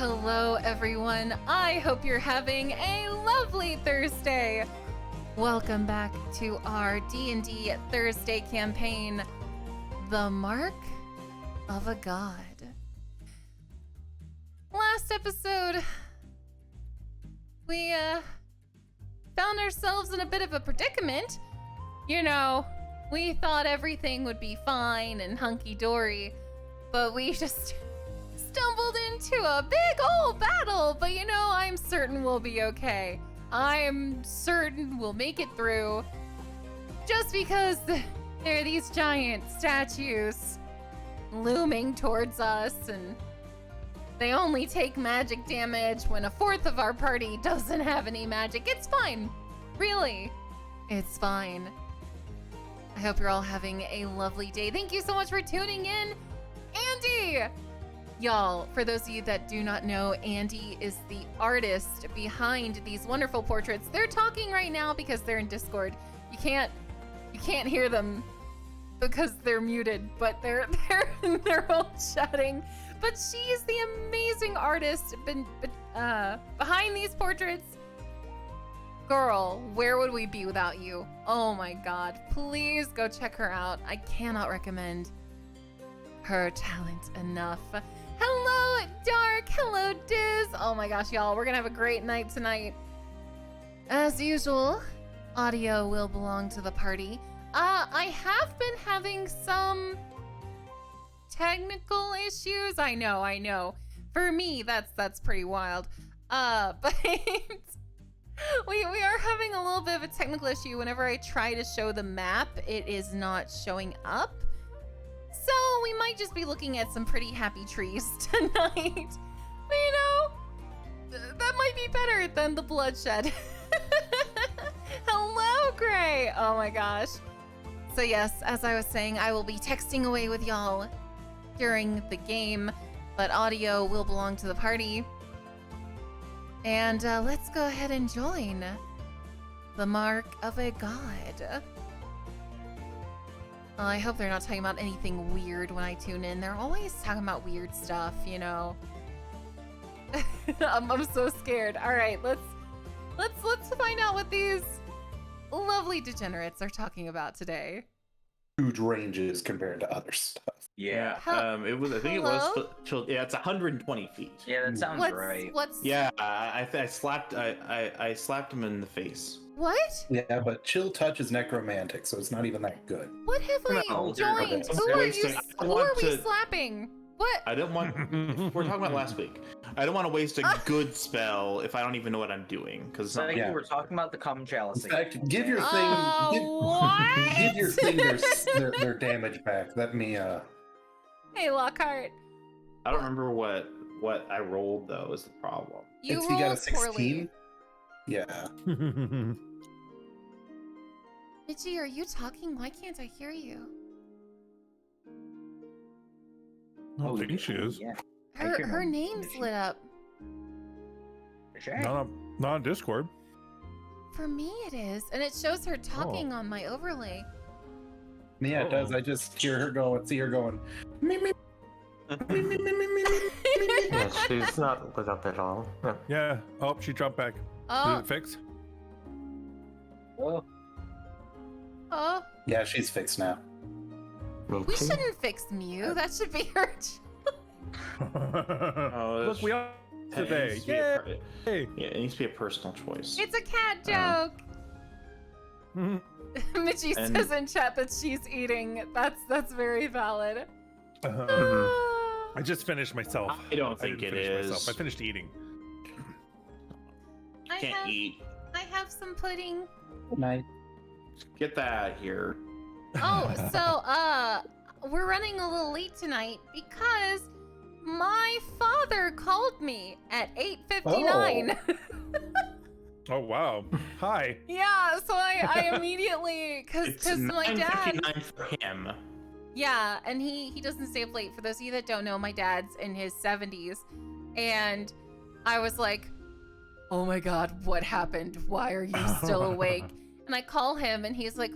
Hello, everyone. I hope you're having a lovely Thursday. Welcome back to our D&D Thursday campaign, The Mark of a God. Last episode, we found ourselves in a bit of a predicament. You know, we thought everything would be fine and hunky-dory, but we just stumbled into a big old battle. But you know, I'm certain we'll be okay. I'm certain we'll make it through, just because there are these giant statues looming towards us, and they only take magic damage when a fourth of our party doesn't have any magic. It's fine. Really, it's fine. I hope you're all having a lovely day. Thank you so much for tuning in. Andy! Y'all, for those of you that do not know, Andy is the artist behind these wonderful portraits. They're talking right now because they're in Discord. You can't hear them because they're muted, but they're all chatting. But she's the amazing artist behind these portraits. Girl, where would we be without you? Oh my God, please go check her out. I cannot recommend her talent enough. Hello, Dark. Hello, Diz. Oh my gosh, y'all, we're gonna have a great night tonight. As usual, audio will belong to the party. I have been having some technical issues. I know. For me, that's pretty wild. But we are having a little bit of a technical issue. Whenever I try to show the map, it is not showing up. So we might just be looking at some pretty happy trees tonight. But you know, that might be better than the bloodshed. Hello, Gray. Oh my gosh. So yes, as I was saying, I will be texting away with y'all during the game, but audio will belong to the party. And let's go ahead and join the Mark of a God. I hope they're not talking about anything weird when I tune in. They're always talking about weird stuff, you know. I'm so scared. All right, let's find out what these lovely degenerates are talking about today. Huge ranges compared to other stuff. Yeah, it was. I think Hello? it was. Yeah, it's 120 feet. Yeah, that sounds right. Yeah, I slapped. I slapped him in the face. What? Yeah, but chill touch is necromantic, so it's not even that good. What have I No, joined? okay. Who are we to- slapping? What? I didn't want. We're talking about last week. I don't want to waste a good spell if I don't even know what I'm doing, because So I think Yeah. we were talking about the cum chalice. In fact, give your thing. What? Give your thing their damage back. Let me. Hey, Lockhart. I don't remember what I rolled though. Is the problem? You He got a rolled 16. poorly. Yeah. Mitchie, are you talking? Why can't I hear you? I don't think she is. Yeah. I hear Her him. name's lit up. Sure. Not on Discord. For me, it is, and it shows her talking on my overlay. Yeah, it does. I just hear her going. See her going. Me, me, me, me, me, me, me, me. Yeah, she's not lit up at all. No. Yeah. Oh, she jumped back. Did Oh, it fix? Oh, oh. Yeah, she's fixed now. Me We too. shouldn't fix Mew. That should be her. Look, we are It today. needs to be a Yay! per- Hey. Yeah, it needs to be a personal choice. It's a cat joke. Mhm. Mitchie And- says in chat that she's eating. That's very valid. I just finished myself. I don't think didn't it finish is. myself. I finished eating. I Can't have, eat. I have some pudding. Good night. Get that out of here. Oh, so we're running a little late tonight because my father called me at 8:59. Oh wow. Hi. Yeah, so I immediately It's because my dad. 9:59 for him. Yeah, and he doesn't stay up late. For those of you that don't know, my dad's in his 70s, and I was like, "Oh my God, what happened? Why are you still awake?" And I call him, and he's like,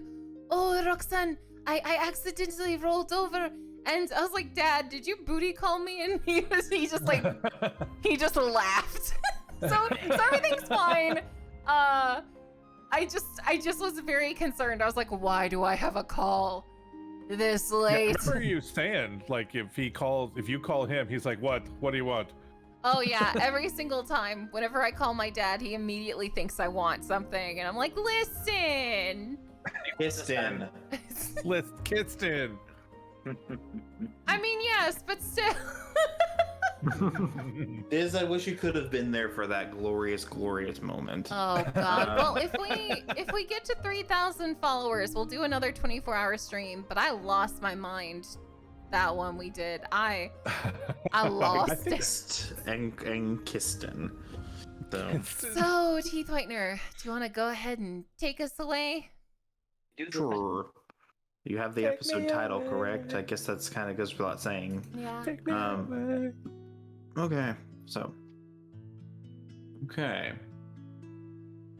"Oh, Roxanne, I accidentally rolled over And I was like, Dad, did you booty call me? And he just like, he just laughed. so everything's fine. I just was very concerned. I was like, why do I have a call this late? Where are you saying? Like, if you call him, he's like, what? What do you want? Oh yeah, every single time. Whenever I call my dad, he immediately thinks I want something. And I'm like, listen. Kistin. Kistin. I mean, yes, but still. Diz, I wish you could have been there for that glorious, glorious moment. Oh god. Well, if we get to 3,000 followers, we'll do another 24-hour stream. But I lost my mind. That one we did. I lost it. And Kistin. So, Teeth Whitener, do you want to go ahead and take us away? Sure. You have the episode title, correct? I guess that's kind of goes without saying. Yeah. Take me away. Okay, so. Okay.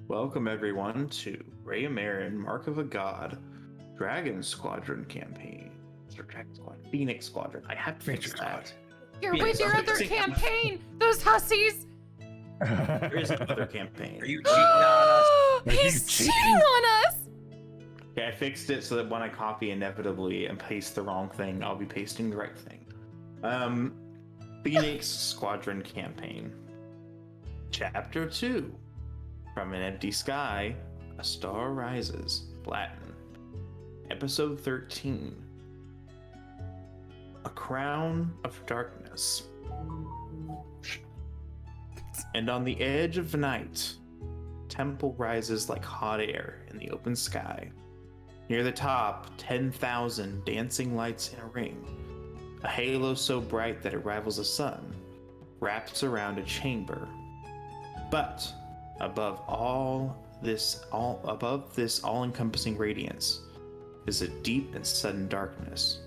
Welcome everyone to Ray Marin, Mark of a God, Dragon Squadron campaign. Or Dragon Squadron, Phoenix Squadron. I have to fix that. You're Phoenix with your other Squadron. campaign! Those hussies! There is another campaign. Are you cheating on us? He's cheating on us! Okay, I fixed it so that when I copy inevitably and paste the wrong thing, I'll be pasting the right thing. Phoenix Squadron campaign. Chapter 2. From an empty sky, a star rises. Latin. Episode 13. A crown of darkness. And on the edge of night, temple rises like hot air in the open sky. Near the top, 10,000 dancing lights in a ring. A halo so bright that it rivals the sun wraps around a chamber. But above this all-encompassing radiance is a deep and sudden darkness.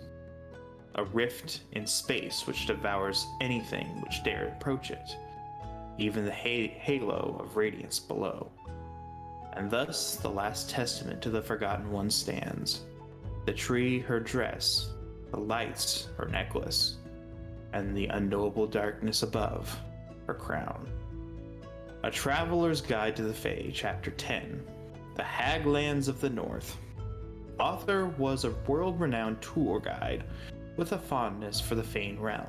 A rift in space which devours anything which dare approach it, even the halo of radiance below. And thus the last testament to the Forgotten One stands. The tree, her dress, the lights, her necklace, and the unknowable darkness above, her crown. A Traveler's Guide to the Fae, Chapter 10, The Haglands of the North. Author was a world-renowned tour guide with a fondness for the Fane realm.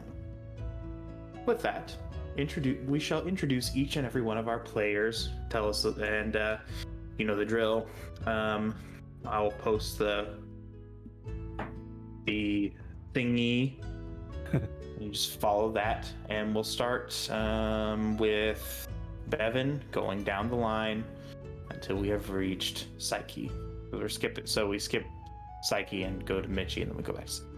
With that, we shall introduce each and every one of our players. Tell us, and you know the drill. I'll post the thingy. You just follow that, and we'll start with Bevan going down the line until we have reached Psyche. So we skip Psyche and go to Mitchie, and then we go back to Psyche.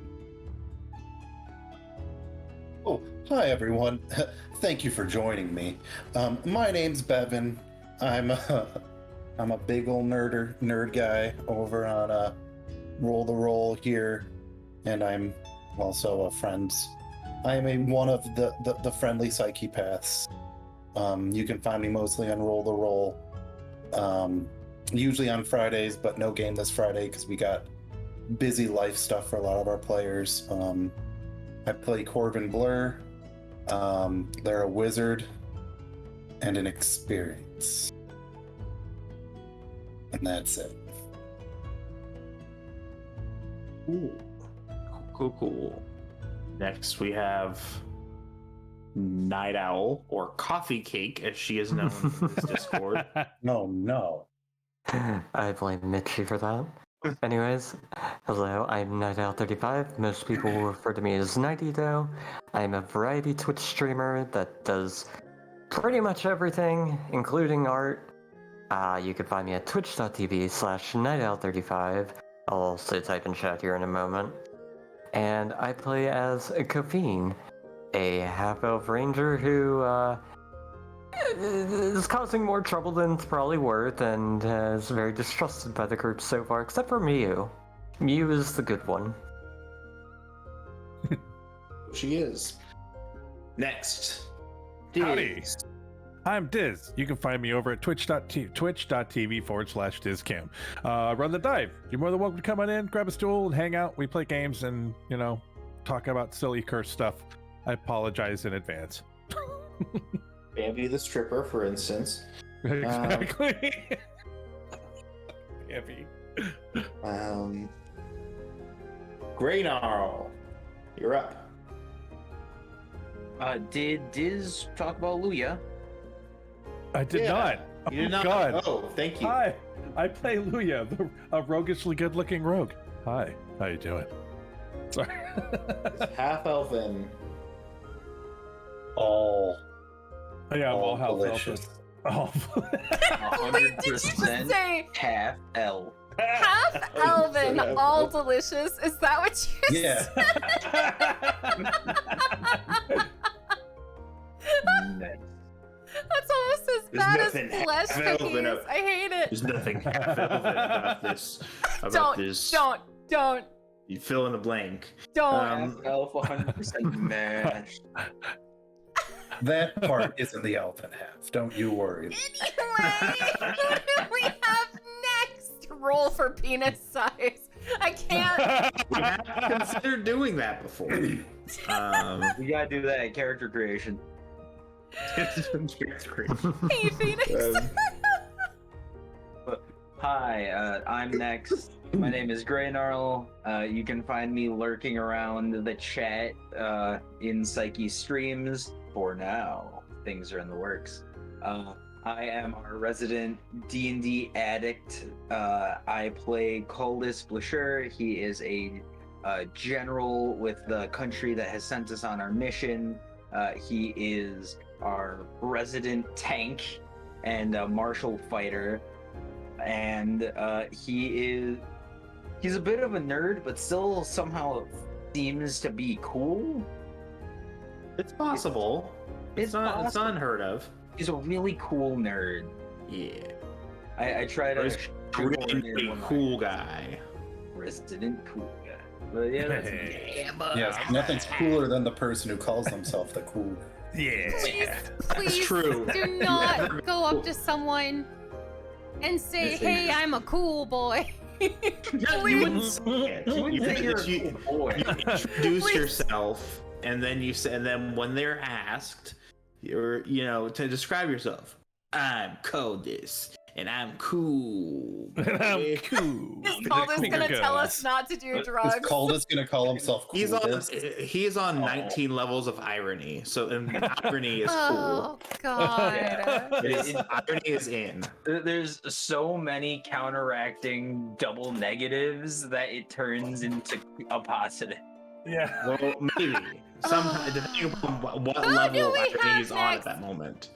Oh, hi everyone. Thank you for joining me. My name's Bevan. I'm a big old nerd guy over on Roll the Roll here, and I'm also a friend. I am one of the friendly psychopaths. You can find me mostly on Roll the Roll, usually on Fridays, but no game this Friday because we got busy life stuff for a lot of our players. I play Corvin Blur. They're a wizard and an experience. And that's it. Ooh. Cool. Next we have Night Owl, or Coffee Cake as she is known in this Discord. No. I blame Mitchie for that. Anyways, hello, I'm NightOwl35. Most people will refer to me as Nighty though. I'm a variety Twitch streamer that does pretty much everything, including art. You can find me at twitch.tv/NightOwl35. I'll also type in chat here in a moment. And I play as Caffeine, a half-elf ranger who is causing more trouble than it's probably worth, and is very distrusted by the group so far, except for Mew. Mew is the good one. She is. Next. Howdy. Diz. I'm Diz. You can find me over at twitch.tv/DizCam. Run the dive. You're more than welcome to come on in, grab a stool, and hang out. We play games and, talking about silly curse stuff, I apologize in advance. Bambi the stripper, for instance. Exactly. Bambi. Graynarl, you're up. Did Diz talk about Luya? I did Yeah, not. You did not. God. Oh, thank you. Hi, I play Luya, a roguishly good-looking rogue. Hi, how you doing? Sorry. It's half elven. All Yeah, I'm all half delicious. Oh. Wait, did you just 100% say half L. half elven, half all elf. delicious? Is that what you Yeah. said? Nice. That's almost as There's bad nothing as flesh half elven cookies. up. I hate it. There's nothing half elven about this. Don't. You fill in the blank. Don't. Half elf 100% mash. That part isn't the elven half. Don't you worry. Anyway, what do we have next? Roll for penis size. I can't. We have considered doing that before. We gotta do that at character creation. It's great. Hey, Phoenix. Hi, I'm next. My name is Graynarl. You can find me lurking around the chat in Psyche streams. For now, things are in the works. I am our resident D&D addict. I play Coldus Blashur. He is a general with the country that has sent us on our mission. He is our resident tank and martial fighter. And he's a bit of a nerd, but still somehow seems to be cool. It's possible. It's not possible. unheard of. He's a really cool nerd. Yeah. I try to He's shoehorn in really one of my cool guy. resident cool guy. But yeah, that's Yes, nothing's cooler than the person who calls themselves the cool. Yeah. Please true. do not go up to someone and say, "Hey, I'm a cool boy." You wouldn't say it. You wouldn't say you're a you cool boy. introduce Please. yourself, and then you say, and then when they're asked, to describe yourself, I'm Coldus, and I'm cool. I'm cool. Is Calder's gonna tell us not to do Is drugs? Calder's gonna call himself cool? He's on 19 levels of irony, so and irony is Oh cool. God. Irony is in. There's so many counteracting double negatives that it turns into a positive. Yeah. Well, maybe. Sometimes, depending upon what Who do level of we irony have he's on at next? that moment.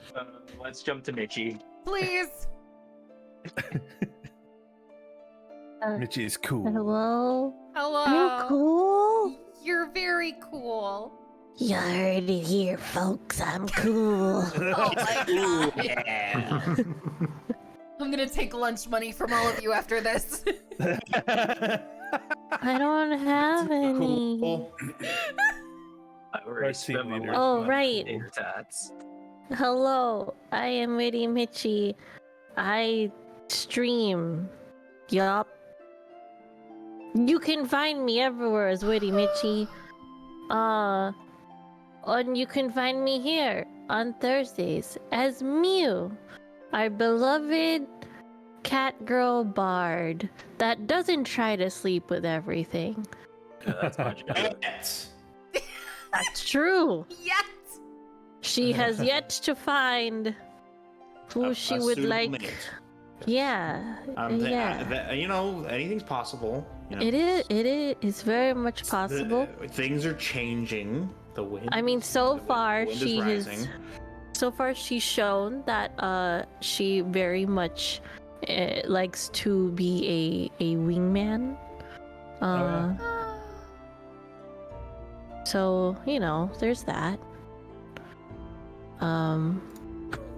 Let's jump to Mitchie. Please. Mitchie's cool. Hello? Hello. I'm cool. You're very cool. You heard it here, folks. I'm cool. Oh my Ooh, God. yeah. I'm gonna take lunch money from all of you after this. I don't have any. Cool. I already Our spent team my leader. lunch Oh, money right. on tater tots. Hello, I am Witty Mitchie. I stream. Yup. You can find me everywhere as Witty Mitchie. And you can find me here on Thursdays as Mew, our beloved cat girl bard that doesn't try to sleep with everything. Yeah, that's much better. Yes. That's true. Yet. She has yet to find who she would suitable like. mate. Yeah, yeah. Anything's possible. It is. It is. It's very much possible. Things are changing. The wind. I mean, so the far wind is she has. rising. So far, she's shown that she very much likes to be a wingman. yeah. So there's that.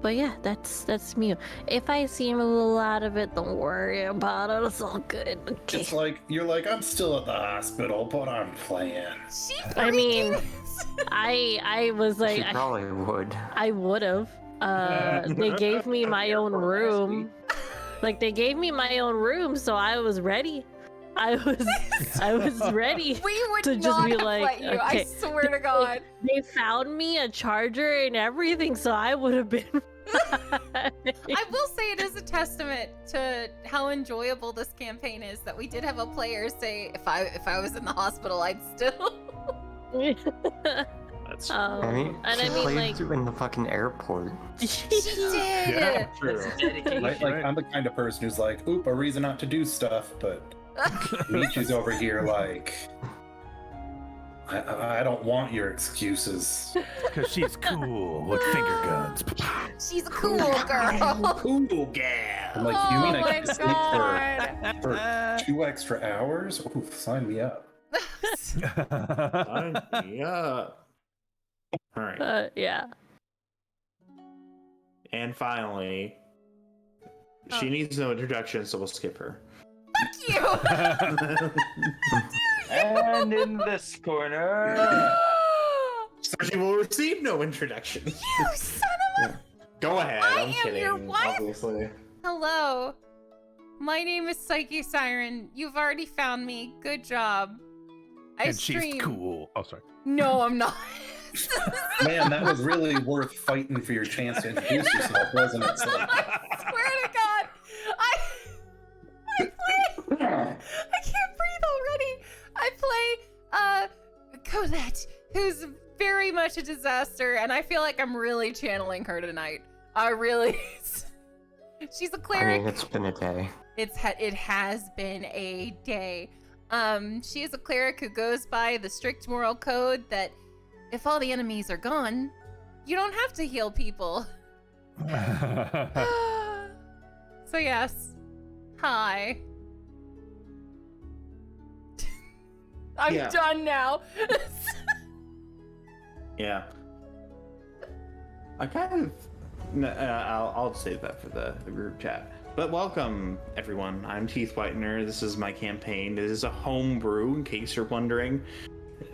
But yeah, that's me. If I seem a little out of it, don't worry about it. It's all good. Okay. It's like you're like, I'm still at the hospital, but I'm playing. She I mean, freaking- I was like, She probably would. I would have. They gave me my own room. Like they gave me my own room, so I was ready. I was ready We would to not just be have like, let you. I okay. swear to God. They found me a charger and everything, so I would have been. I will say it is a testament to how enjoyable this campaign is that we did have a player say, if I was in the hospital, I'd still. That's I mean, and she I mean, played like, you in the fucking airport. She did. Yeah. true. That's dedication. Like I'm the kind of person who's like, oop, a reason not to do stuff, but Michi's over here like, I don't want your excuses. Because she's cool with finger guns. She's a cool girl. Cool gal. I'm like, you mean Oh I my can sleep for 2 extra hours? Oof, sign me up. Yeah. All right. yeah. And finally, she needs no introduction, so we'll skip her. Fuck you. And in this corner, So she will receive no introduction. You son of a. Go ahead. I I'm am kidding. your wife? Obviously. Hello. My name is PsycheSiren. You've already found me. Good job. I And stream. she's cool. Oh, sorry. No, I'm not. Man, that was really worth fighting for your chance to introduce yourself, wasn't it? So, I swear to God, I play. I can't breathe already. I play Colette, who's very much a disaster, and I feel like I'm really channeling her tonight. I really. She's a I cleric. mean, it's been a day. It has been a day. She is a cleric who goes by the strict moral code that if all the enemies are gone, you don't have to heal people. So yes, hi. I'm Yeah. done now. Yeah. I kind of. No, I'll save that for the group chat. But welcome, everyone. I'm Teeth Whitener. This is my campaign. This is a homebrew, in case you're wondering.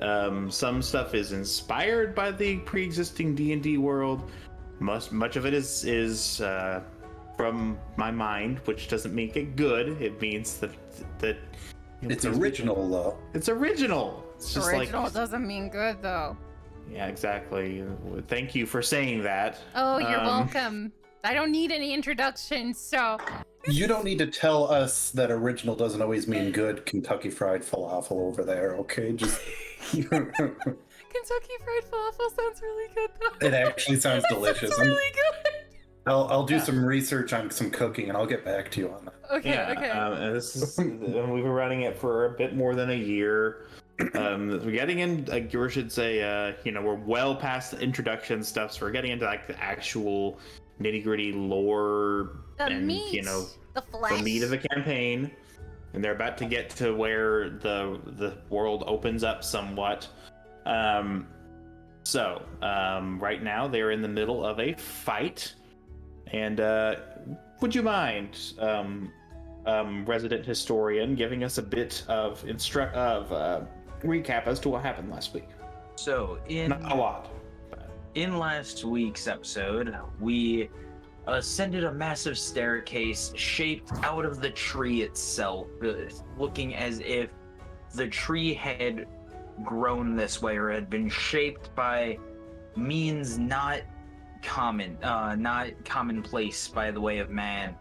Some stuff is inspired by the pre-existing D&D world. Much of it is from my mind, which doesn't make it good. It means that it's original, though. It's original. It's just Original like doesn't mean good though. yeah, exactly. Thank you for saying that. Oh, you're welcome. I don't need any introduction, so. You don't need to tell us that original doesn't always mean good. Kentucky Fried Falafel over there, okay? Just. Kentucky Fried Falafel sounds really good though. It actually sounds delicious. It's really good. I'll do some research on some cooking and I'll get back to you on that. Okay, Yeah, okay. and this is we've been running it for a bit more than a year. We're getting in, like you should say, we're well past the introduction stuff, so we're getting into like the actual nitty gritty lore The and meat, the flesh. the meat of the campaign. And they're about to get to where the world opens up somewhat. Right now they're in the middle of a fight. And would you mind, resident historian, giving us a bit of recap as to what happened last week? so Not a lot. in last week's episode, we ascended a massive staircase shaped out of the tree itself, looking as if the tree had grown this way or had been shaped by means not commonplace by the way of man.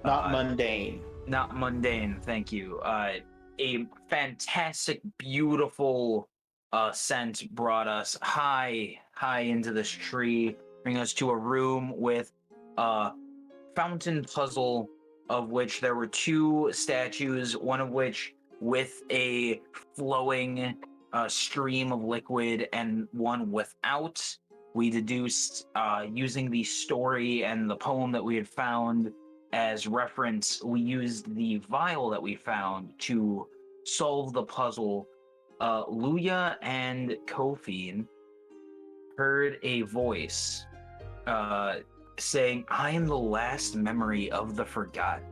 Not mundane. Not mundane, thank you. A fantastic, beautiful scent brought us high into this tree, bringing us to a room with a fountain puzzle, of which there were 2 statues, one of which with a flowing stream of liquid and one without. We deduced, using the story and the poem that we had found as reference, we used the vial that we found to solve the puzzle. Luya and Kofi heard a voice saying, "I am the last memory of the forgotten."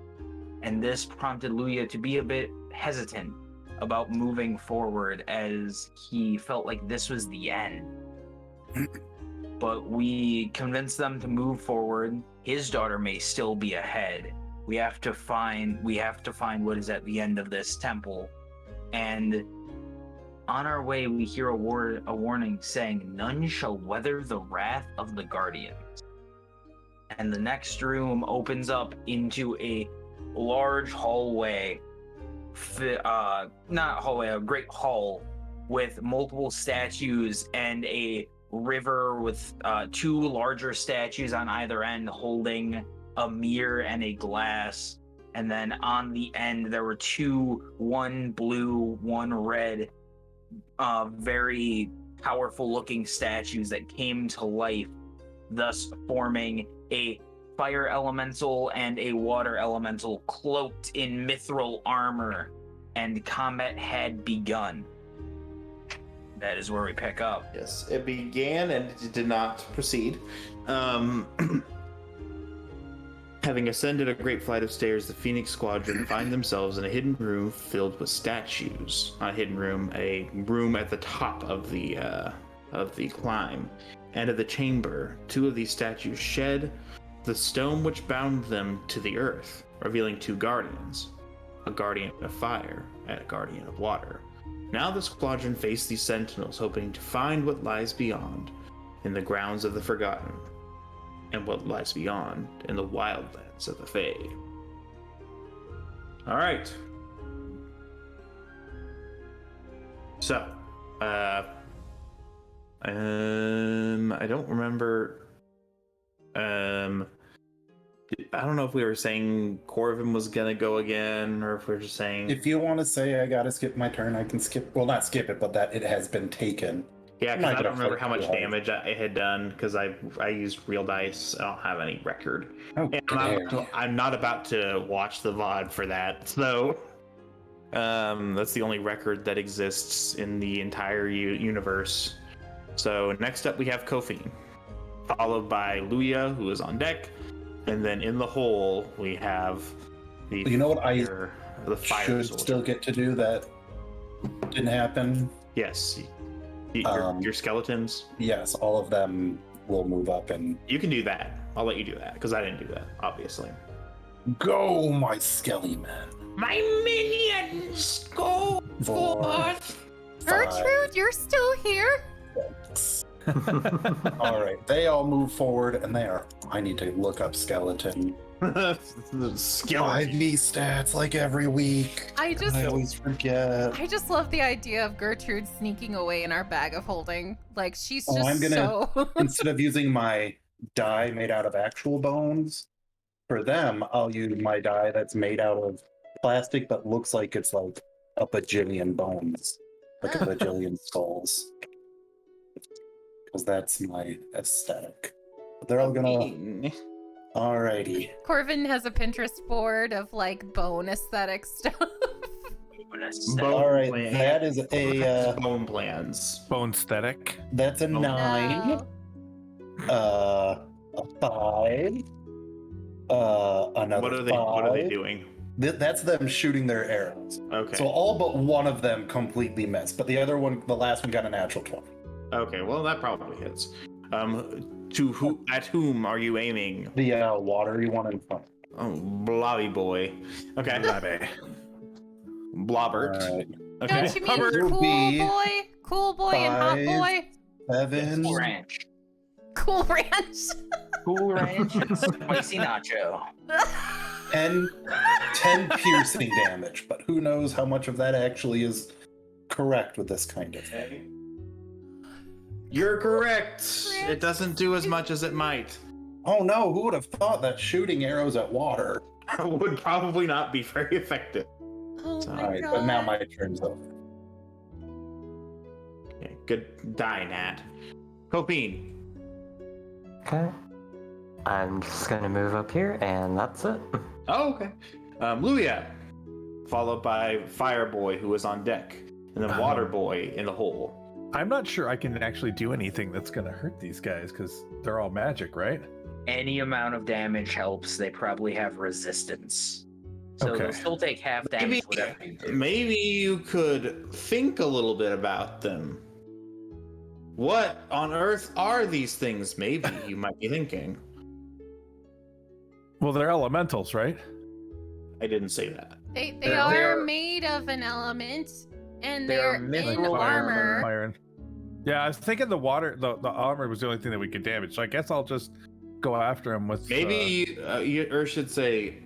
And this prompted Luya to be a bit hesitant about moving forward, as he felt like this was the end. But we convinced them to move forward. His daughter may still be ahead. we have to find what is at the end of this temple. And on our way, we hear a warning saying, "None shall weather the wrath of the Guardians." And the next room opens up into a large hallway, a great hall with multiple statues and a river with 2 larger statues on either end holding a mirror and a glass. And then on the end, there were 2, one blue, one red, very powerful looking statues that came to life, thus forming a fire elemental and a water elemental cloaked in mithril armor, and combat had begun. That is where we pick up. Yes, it began and it did not proceed. Having ascended a great flight of stairs, the Phoenix Squadron find themselves in a hidden room filled with statues. Not a hidden room, a room at the top of the climb. And of the chamber, 2 of these statues shed the stone which bound them to the earth, revealing 2 guardians, a guardian of fire and a guardian of water. Now the squadron face these sentinels, hoping to find what lies beyond in the grounds of the Forgotten, and what lies beyond in the wildlands of the Fae. All right. So, I don't remember. I don't know if we were saying Corvin was gonna go again, or if we were just saying. If you want to say I gotta skip my turn, I can skip. Well, not skip it, but that it has been taken. Yeah, I'm because not I don't gonna remember fight how much too hard. damage I had done, because I used real dice. I don't have any record. Oh, And I'm not about to watch the VOD for that, so that's the only record that exists in the entire universe. So next up we have Kofi, followed by Luya, who is on deck, and then in the hole we have the You know what the fire should soldier. still get to do that didn't happen. Yes, your skeletons. Yes, all of them will move up and You can do that. I'll let you do that because I didn't do that, obviously. go, my skelly man. My minions go 4, forth. Gertrude, you're still here? 6. All right, they all move forward, and they are. I need to look up skeleton. Skeleton. 5e stats like every week. I always forget. just love the idea of Gertrude sneaking away in our bag of holding. Like, she's Oh, just I'm gonna- so... Instead of using my die made out of actual bones, for them, I'll use my die that's made out of plastic but looks like it's like a bajillion bones, like a bajillion skulls. Because that's my aesthetic. They're all gonna. Alrighty. Corvin has a Pinterest board of, like, bone aesthetic stuff. All right, that is a. Bone plans. Bone static. That's a 9. No. A 5. Another What are they? 5. What are they doing? That's them shooting their arrows. Okay. So all but one of them completely missed, but the other one, the last one, got a natural 20. Okay. Well, that probably hits. At whom are you aiming? The watery one in front. Oh, Blobby boy. Okay. Blabby. Blobbert. All right. Okay. Don't you mean Hubbard will cool be boy? Cool boy and hot 5. boy? 7. Ranch. Cool ranch. Cool Ranch and spicy nacho. 10 piercing damage, but who knows how much of that actually is correct with this kind of thing. You're correct. It doesn't do as much as it might. Oh no, who would have thought that shooting arrows at water? Would probably not be very effective. Oh my Alright, god. but now my turn's over. Okay, good die, Nat. Copine. Okay. I'm just gonna move up here, and that's it. Oh, okay. Luya, followed by Fireboy, who is on deck, and then Waterboy in the hole. I'm not sure I can actually do anything that's gonna hurt these guys because they're all magic, right? Any amount of damage helps. They probably have resistance. So Okay. they'll still take half damage whatever you do. Maybe you could think a little bit about them. What on earth are these things? Maybe you might be thinking. Well, they're elementals, right? I didn't say that. They They're- are they're- made of an element, and They're they're in mithril armor. Iron. Yeah, I was thinking the water, the armor was the only thing that we could damage. So I guess I'll just go after him with. Maybe you or should say,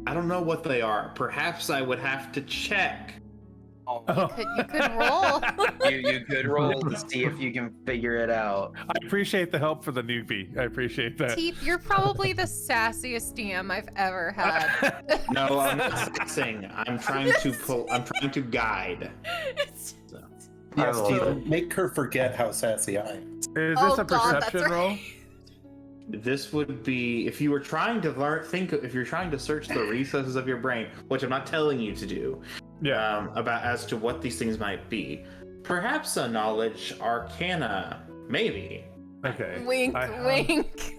I don't know what they are. Perhaps I would have to check. You could roll. You could roll to see if you can figure it out. I appreciate the help for the newbie. I appreciate that. Teeth, you're probably the sassiest DM I've ever had. No, I'm not saying. I'm trying to pull. I'm trying to guide. So. Yes, will- Steve, make her forget how sassy I am. Is this Oh, a God, that's perception roll? right. This would be if you were trying to learn. If you're trying to search the recesses of your brain, which I'm not telling you to do. Yeah. About as to what these things might be. Perhaps a knowledge arcana, maybe. Okay. Wink, wink.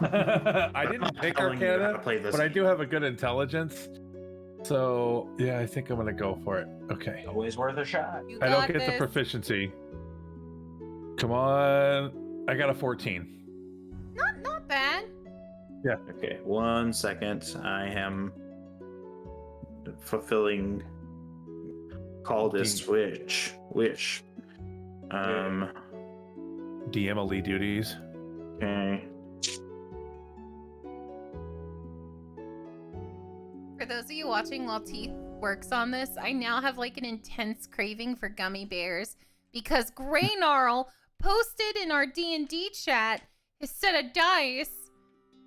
I didn't pick telling you how to Arcana, play this but I game. do have a good intelligence. So yeah, I think I'm gonna go for it. Okay. Always worth a shot. You I don't got get the this. proficiency. Come on. I got a 14. Not bad. Okay, 1 second. I am fulfilling Caldist wish. DMLE duties. Okay. For those of you watching while Teeth works on this, I now have like an intense craving for gummy bears because Grey Gnarl posted in our D&D chat his set of dice,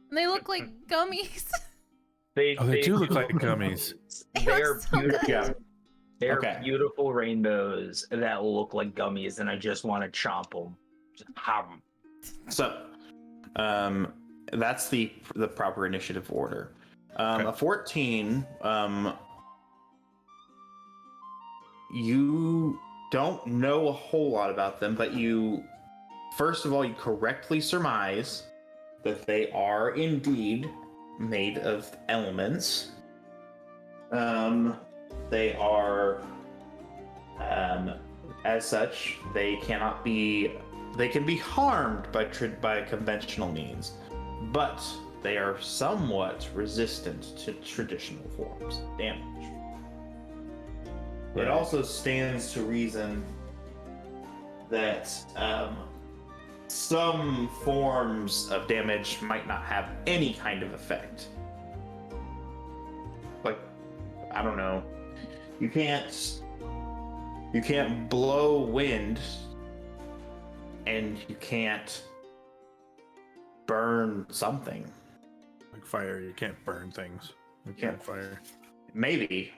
and they look like gummies. They do look like gummies. They're look so beautiful. Yeah. They're Okay. beautiful rainbows that look like gummies, and I just want to chomp them. Just ham. So, that's the proper initiative order. Okay. A 14. You don't know a whole lot about them, but you, first of all, you correctly surmise that they are indeed made of elements. They are, as such, they cannot be. They can be harmed by conventional means, but they are somewhat resistant to traditional forms of damage. It Right. also stands to reason that some forms of damage might not have any kind of effect. Like, I don't know, you can't blow wind, and you can't burn something. Like fire, you can't burn things. You can't fire. Maybe.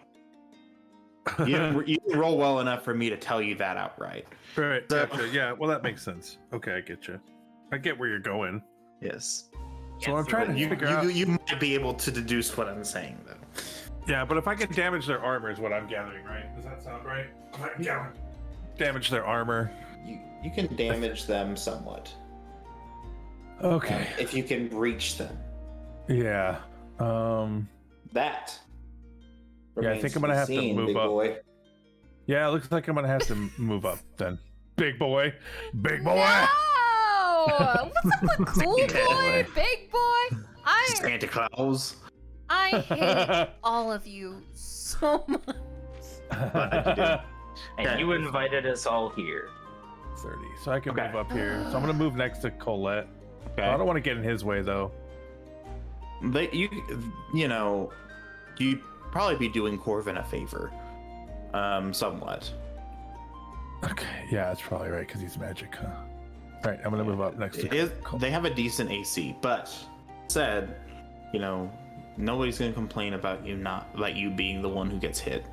You didn't roll well enough for me to tell you that outright. Right. So- Gotcha. Yeah. Well, that makes sense. Okay, I get you. I get where you're going. Yes. So I'm trying to figure out. You might be able to deduce what I'm saying, though. Yeah, but if I can damage their armor, is what I'm gathering, right? Does that sound right? If I can damage their armor. You can damage them somewhat. Okay. If you can reach them. Yeah. That. Yeah, I think I'm gonna have to remains move big up. boy. Yeah, it looks like I'm gonna have to move up then. Big boy. Big boy. No! What's up with cool boy, big boy? Santa Claus. I hate all of you so much. And Okay. you invited us all here. 30. So I can Okay. move up here. So I'm gonna move next to Colette. Okay. I don't want to get in his way though. You'd probably be doing Corvin a favor, somewhat. Okay. Yeah, that's probably right because he's magic, huh? All right, I'm gonna move up next to Colette. They have a decent AC, but said, nobody's gonna complain about you being the one who gets hit.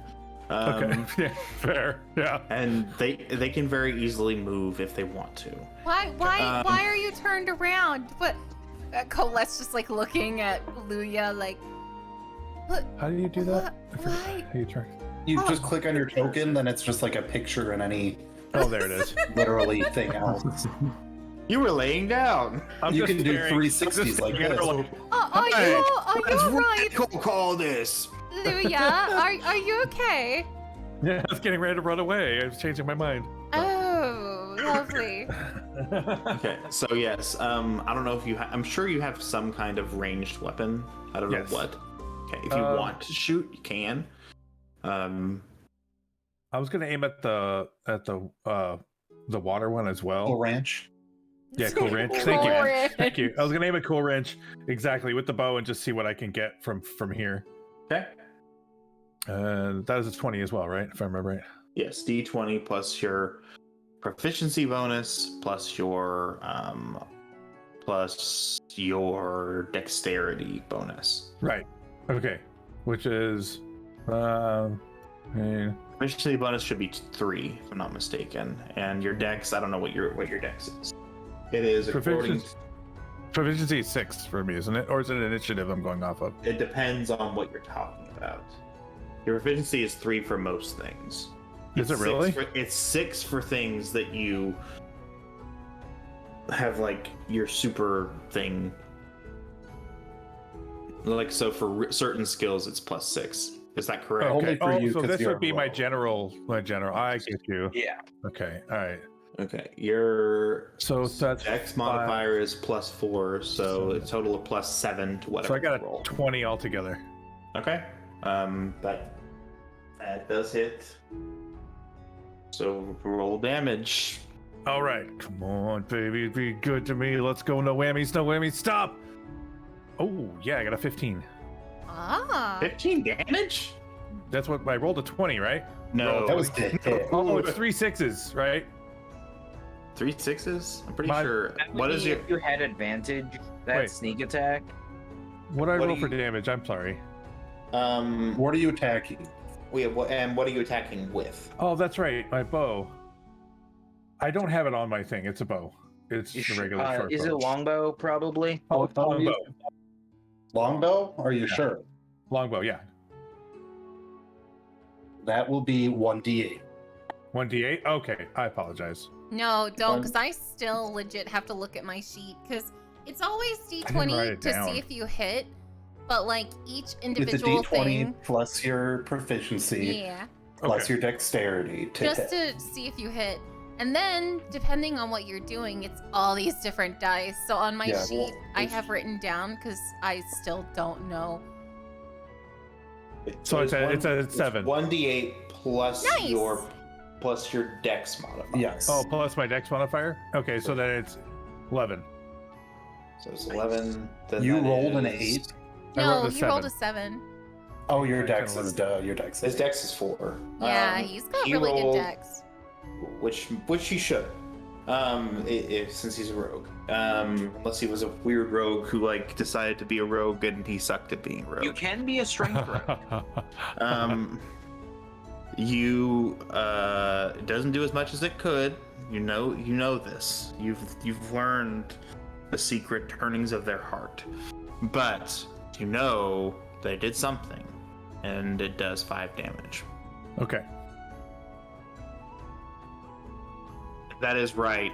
Okay. Yeah. Fair. Yeah. And they can very easily move if they want to. Why are you turned around? What? Colette's just like looking at Luya like, what? How do you do that? Why? How you turn? You just click on your token, then it's just like a picture and any Oh, there it is. literally thing else. You were laying down. I'm You just can do staring. 360s I'm just like staring at her this. Are you alright, Call this. Luya? Are you okay? Yeah, I was getting ready to run away. I was changing my mind. Oh, lovely. Okay, so yes, I don't know if I'm sure you have some kind of ranged weapon. I don't Yes. know what. Okay, if you want to shoot, you can. I was gonna aim at the water one as well. Cool Ranch. Yeah, Cool Ranch. Cool Thank you. Ranch. Thank you. I was gonna aim at Cool Ranch exactly with the bow and just see what I can get from here. Okay. That is a 20 as well, right? If I remember right. Yes, D20 plus your proficiency bonus plus your dexterity bonus. Right. Okay. Which is Proficiency bonus should be 3, if I'm not mistaken. And your dex, I don't know what your dex is. It is according. Proficiency is 6 for me, isn't it? Or is it an initiative I'm going off of? It depends on what you're talking about. Your proficiency is 3 for most things. Is it really? It's 6 for things that you have, like, your super thing. Like, so for certain skills, it's plus 6. Is that correct? Okay. Only for you, so 'cause this you're would be my low. general. I get you. Yeah. Okay. All right. Okay. Your So that's dex modifier is plus 4, so a total of plus 7 to whatever. So I got you roll. a 20 altogether. Okay. That does hit. So roll damage. All right. Come on, baby. Be good to me. Let's go. No whammies. No whammies. Stop. Oh, yeah. I got a 15. Ah. 15 damage? That's what I rolled a 20, right? No. That was the hit. Oh, it's 3 6s, right? 3 6s? I'm pretty My- sure. That would What is be your? if you had advantage, that Wait. sneak attack. What did I What roll do for you- damage? I'm sorry. What are you attacking? And what are you attacking with? Oh, that's right. My bow. I don't have it on my thing. It's a bow. It's You the should- regular short is it bow. longbow? Probably. Oh, longbow. Longbow? Are you sure? Longbow, yeah. That will be 1d8. 1d8? Okay, I apologize. No, don't, because I still legit have to look at my sheet, because it's always write D20 it to down. see if you hit, but like each It's a individual d20 thing. plus your proficiency Yeah, plus Okay. your dexterity to just hit. to see if you hit. And then, depending on what you're doing, it's all these different dice. So on my Yeah, sheet, well, I it's- have written down, because I still don't know. So it's a 7. 1d8 plus Nice. your dex modifier. Yes. Oh, plus my dex modifier? Okay, so then it's 11. So it's 11. Then You that rolled an is- 8. I No, rolled a he rolled a 7. 7. Oh, your I dex kinda is your dex. His dex is 4. Yeah, he's got he really rolled- good dex. Which he should. Since he's a rogue. Unless he was a weird rogue who like decided to be a rogue and he sucked at being a rogue. You can be a strength rogue. It doesn't do as much as it could. You know this. You've learned the secret turnings of their heart. But you know that it did something. And it does 5 damage. Okay. That is right,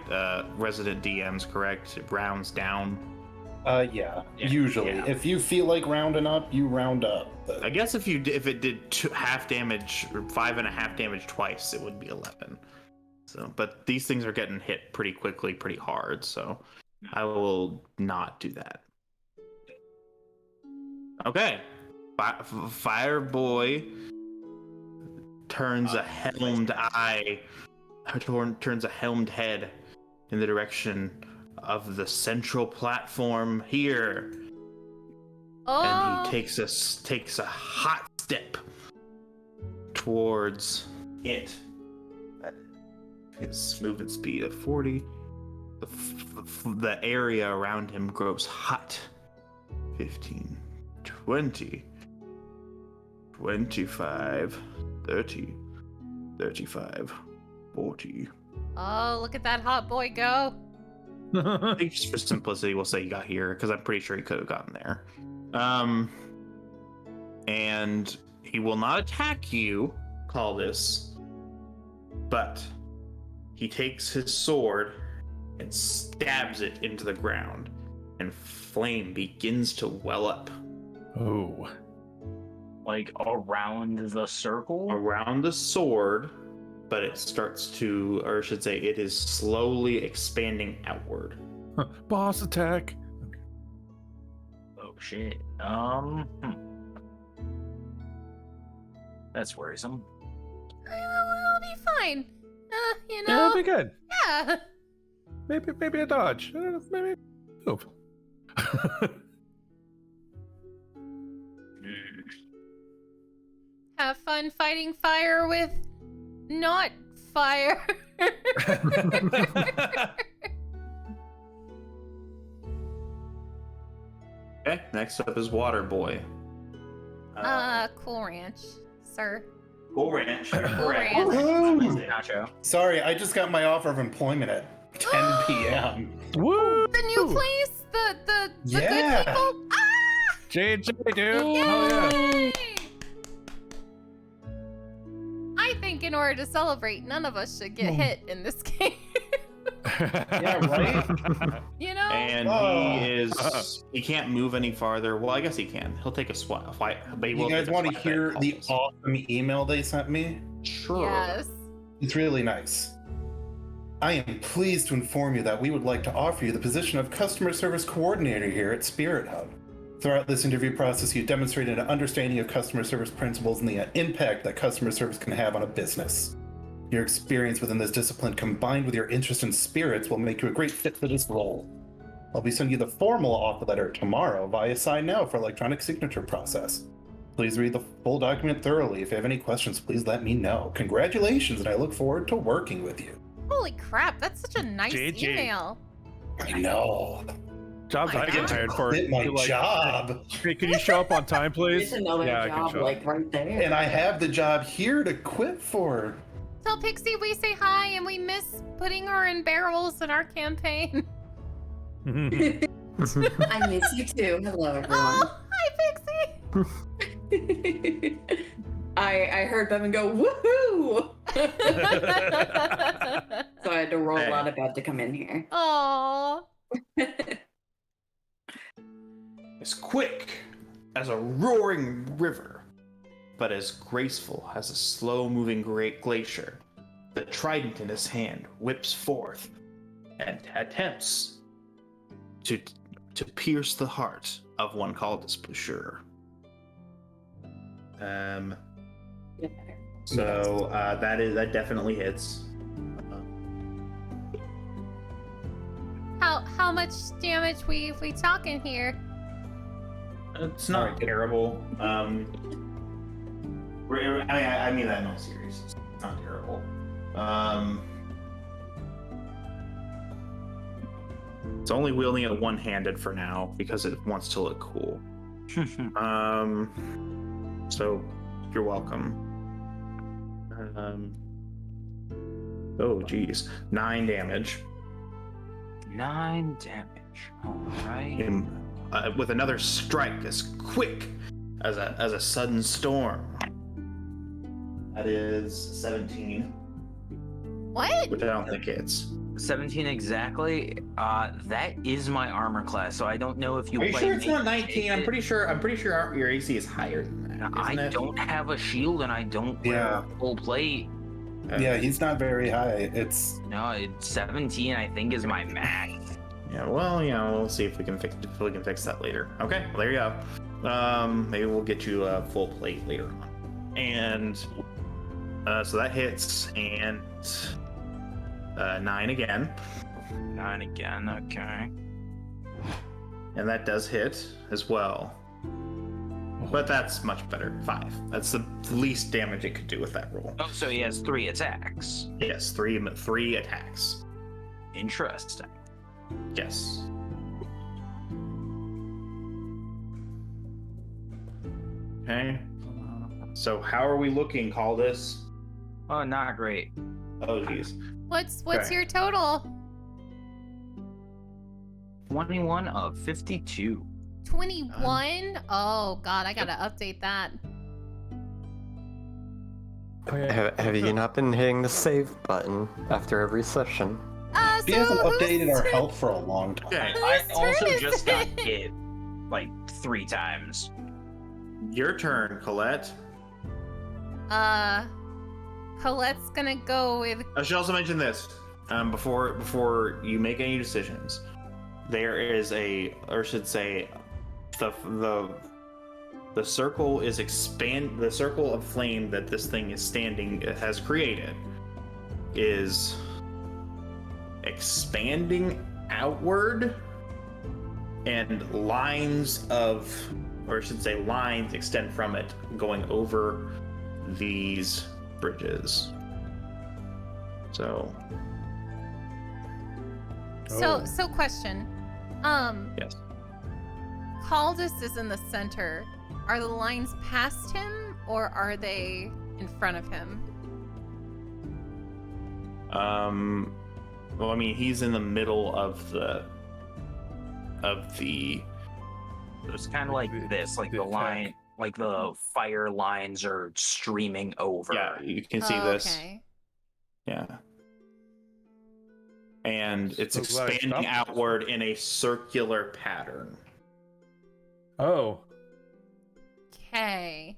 resident DM's correct. It rounds down. Yeah. Usually, yeah. if you feel like rounding up, you round up. I guess if it did half damage or 5.5 damage twice, it would be 11. So, but these things are getting hit pretty quickly, pretty hard. So, I will not do that. Okay, Fireboy turns a helmed eye, turns a helmed head in the direction of the central platform here. Oh, And he takes a hot step towards it. His movement speed of 40. The area around him grows hot. 15, 20, 25, 30, 35, 40. oh, look at that hot boy go. I think just for simplicity, we'll say he got here because I'm pretty sure he could have gotten there. And he will not attack you, Caldus, but he takes his sword and stabs it into the ground, and flame begins to well up Oh. Like around the circle. around the sword, but it starts to, or I should say, it is slowly expanding outward. Boss attack. Oh shit. That's worrisome. I'll be fine. You Yeah, know? it'll be good. Yeah. Maybe a dodge. Maybe move. Have fun fighting fire with not fire. Okay, next up is Water Boy. Cool Ranch, sir. Cool Ranch. Cool Correct. Ranch. Nacho. Sorry, I just got my offer of employment at 10 p.m. Woo! The new place? The Yeah. good people? Ah! J&J, dude. Oh, Yay! I think in order to celebrate, none of us should get hit in this game. Yeah, right? You know? And Oh. he can't move any farther. Well, I guess he can. He'll take a swipe, but he You will guys take a want to swipe hear at the calls. awesome email they sent me? Sure. Yes. It's really nice. I am pleased to inform you that we would like to offer you the position of customer service coordinator here at Spirit Hub. Throughout this interview process, you demonstrated an understanding of customer service principles and the impact that customer service can have on a business. Your experience within this discipline combined with your interest in spirits will make you a great fit for this role. I'll be sending you the formal offer letter tomorrow via Sign Now for electronic signature process. Please read the full document thoroughly. If you have any questions, please let me know. Congratulations, and I look forward to working with you. Holy crap, that's such a nice JJ. email. I know. Jobs I get hired for. Quit my You're like, job. Hey, can you show up on time, please? It's another Yeah, I can job show up. like right there. And I have the job here to quit for. Tell Pixie we say hi and we miss putting her in barrels in our campaign. I miss you too. Hello, everyone. Oh, hi Pixie. I heard them go woohoo, so I had to roll Hey. out of bed to come in here. Oh. As quick as a roaring river, but as graceful as a slow-moving great glacier. The trident in his hand whips forth and attempts to pierce the heart of one called Displeasure. So that definitely hits. How much damage we talking here? It's not terrible. I mean that in all seriousness. It's not terrible. It's only wielding it one-handed for now because it wants to look cool. So you're welcome. Oh geez, 9 damage. 9 damage. All right. Him, with another strike as quick as a sudden storm. That is 17, What? which I don't think hits. 17 exactly. That is my armor class, so I don't know if you. Are you play sure it's not mage 19? I'm pretty sure your AC is higher than that. I Isn't it? don't have a shield and I don't wear Yeah. full plate. Yeah, he's not very high. It's No, it's 17. I think is my max. Yeah, well, we'll see if we can fix that later. Okay, well, there you go. Maybe we'll get you a full plate later on. And so that hits, and 9 again, 9 again. Okay. and that does hit as well. But that's much better. 5. That's the least damage it could do with that roll. Oh, so he has 3 attacks. Yes, three attacks. Interesting. Yes. Okay. So how are we looking, Caldus? Oh, not great. Oh, jeez. What's Okay. your total? 21 of 52. 21? Oh god, I gotta update that. Have you not been hitting the save button after every session? he hasn't whose updated our turn- health for a long time. Okay. I Whose also turn is just got it? hit like 3 times. Your turn, Colette. Colette's gonna go with I should also mention this before you make any decisions. There is the the circle is the circle of flame that this thing is has created is expanding outward, and lines extend from it going over these bridges. So question. yes. Caldus is in the center. Are the lines past him or are they in front of him? Well, I mean, he's in the middle of the It's kind of like this, like the line, like the fire lines are streaming over. Yeah, you can see this. Okay. Yeah. And it's So glad I expanding stopped. outward in a circular pattern. Oh. Okay.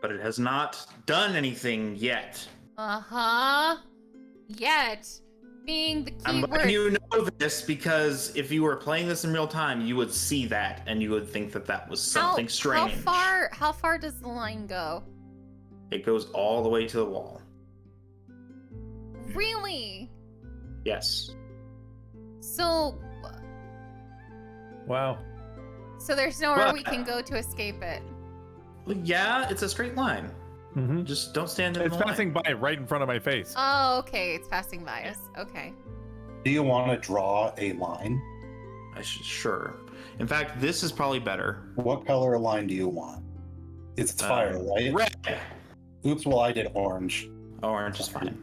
But it has not done anything yet. Uh-huh. Yet. Being the I'm key letting word. you know this because if you were playing this in real time, you would see that and you would think that was something strange. How far does the line go? It goes all the way to the wall. Really? Yes. So Wow. there's nowhere Well, we can go to escape it. Yeah, it's a straight line. Mm-hmm. Just don't stand in It's the line. passing by right in front of my face. Oh, okay. It's passing by us. Okay. Do you want to draw a line? Sure. In fact, this is probably better. What color line do you want? It's fire, right? Red. Oops, well, I did orange. Orange is fine.